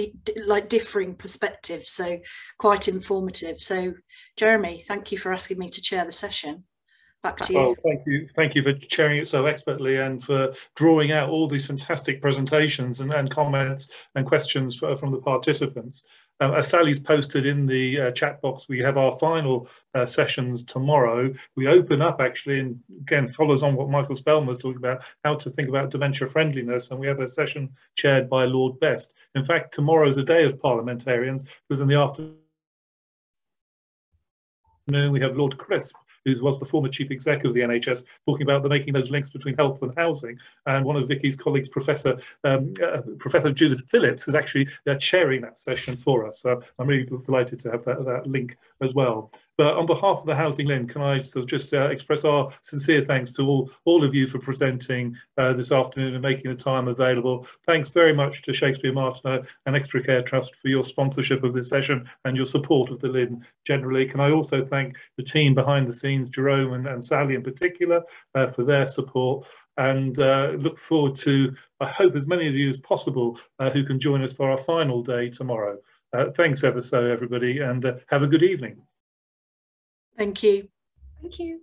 Speaker 2: differing perspectives, so quite informative. So Jeremy, thank you for asking me to chair the session. Back to you.
Speaker 1: Oh, thank you for chairing it so expertly and for drawing out all these fantastic presentations and comments and questions from the participants. As Sally's posted in the chat box, we have our final sessions tomorrow. We open up actually, and again follows on what Michael Spalmer was talking about, how to think about dementia friendliness, and we have a session chaired by Lord Best. In fact, tomorrow is a day of parliamentarians, because in the afternoon we have Lord Crisp, who was the former chief executive of the NHS, talking about making those links between health and housing. And one of Vicky's colleagues, Professor Judith Phillips, is actually chairing that session for us. So I'm really delighted to have that link as well. But on behalf of the HousingLIN, can I just express our sincere thanks to all of you for presenting this afternoon and making the time available. Thanks very much to Shakespeare Martineau and Extra Care Trust for your sponsorship of this session and your support of the LIN generally. Can I also thank the team behind the scenes, Jerome and Sally in particular, for their support, and look forward to, I hope, as many of you as possible who can join us for our final day tomorrow. Thanks ever so, everybody, and have a good evening.
Speaker 2: Thank you.
Speaker 4: Thank you.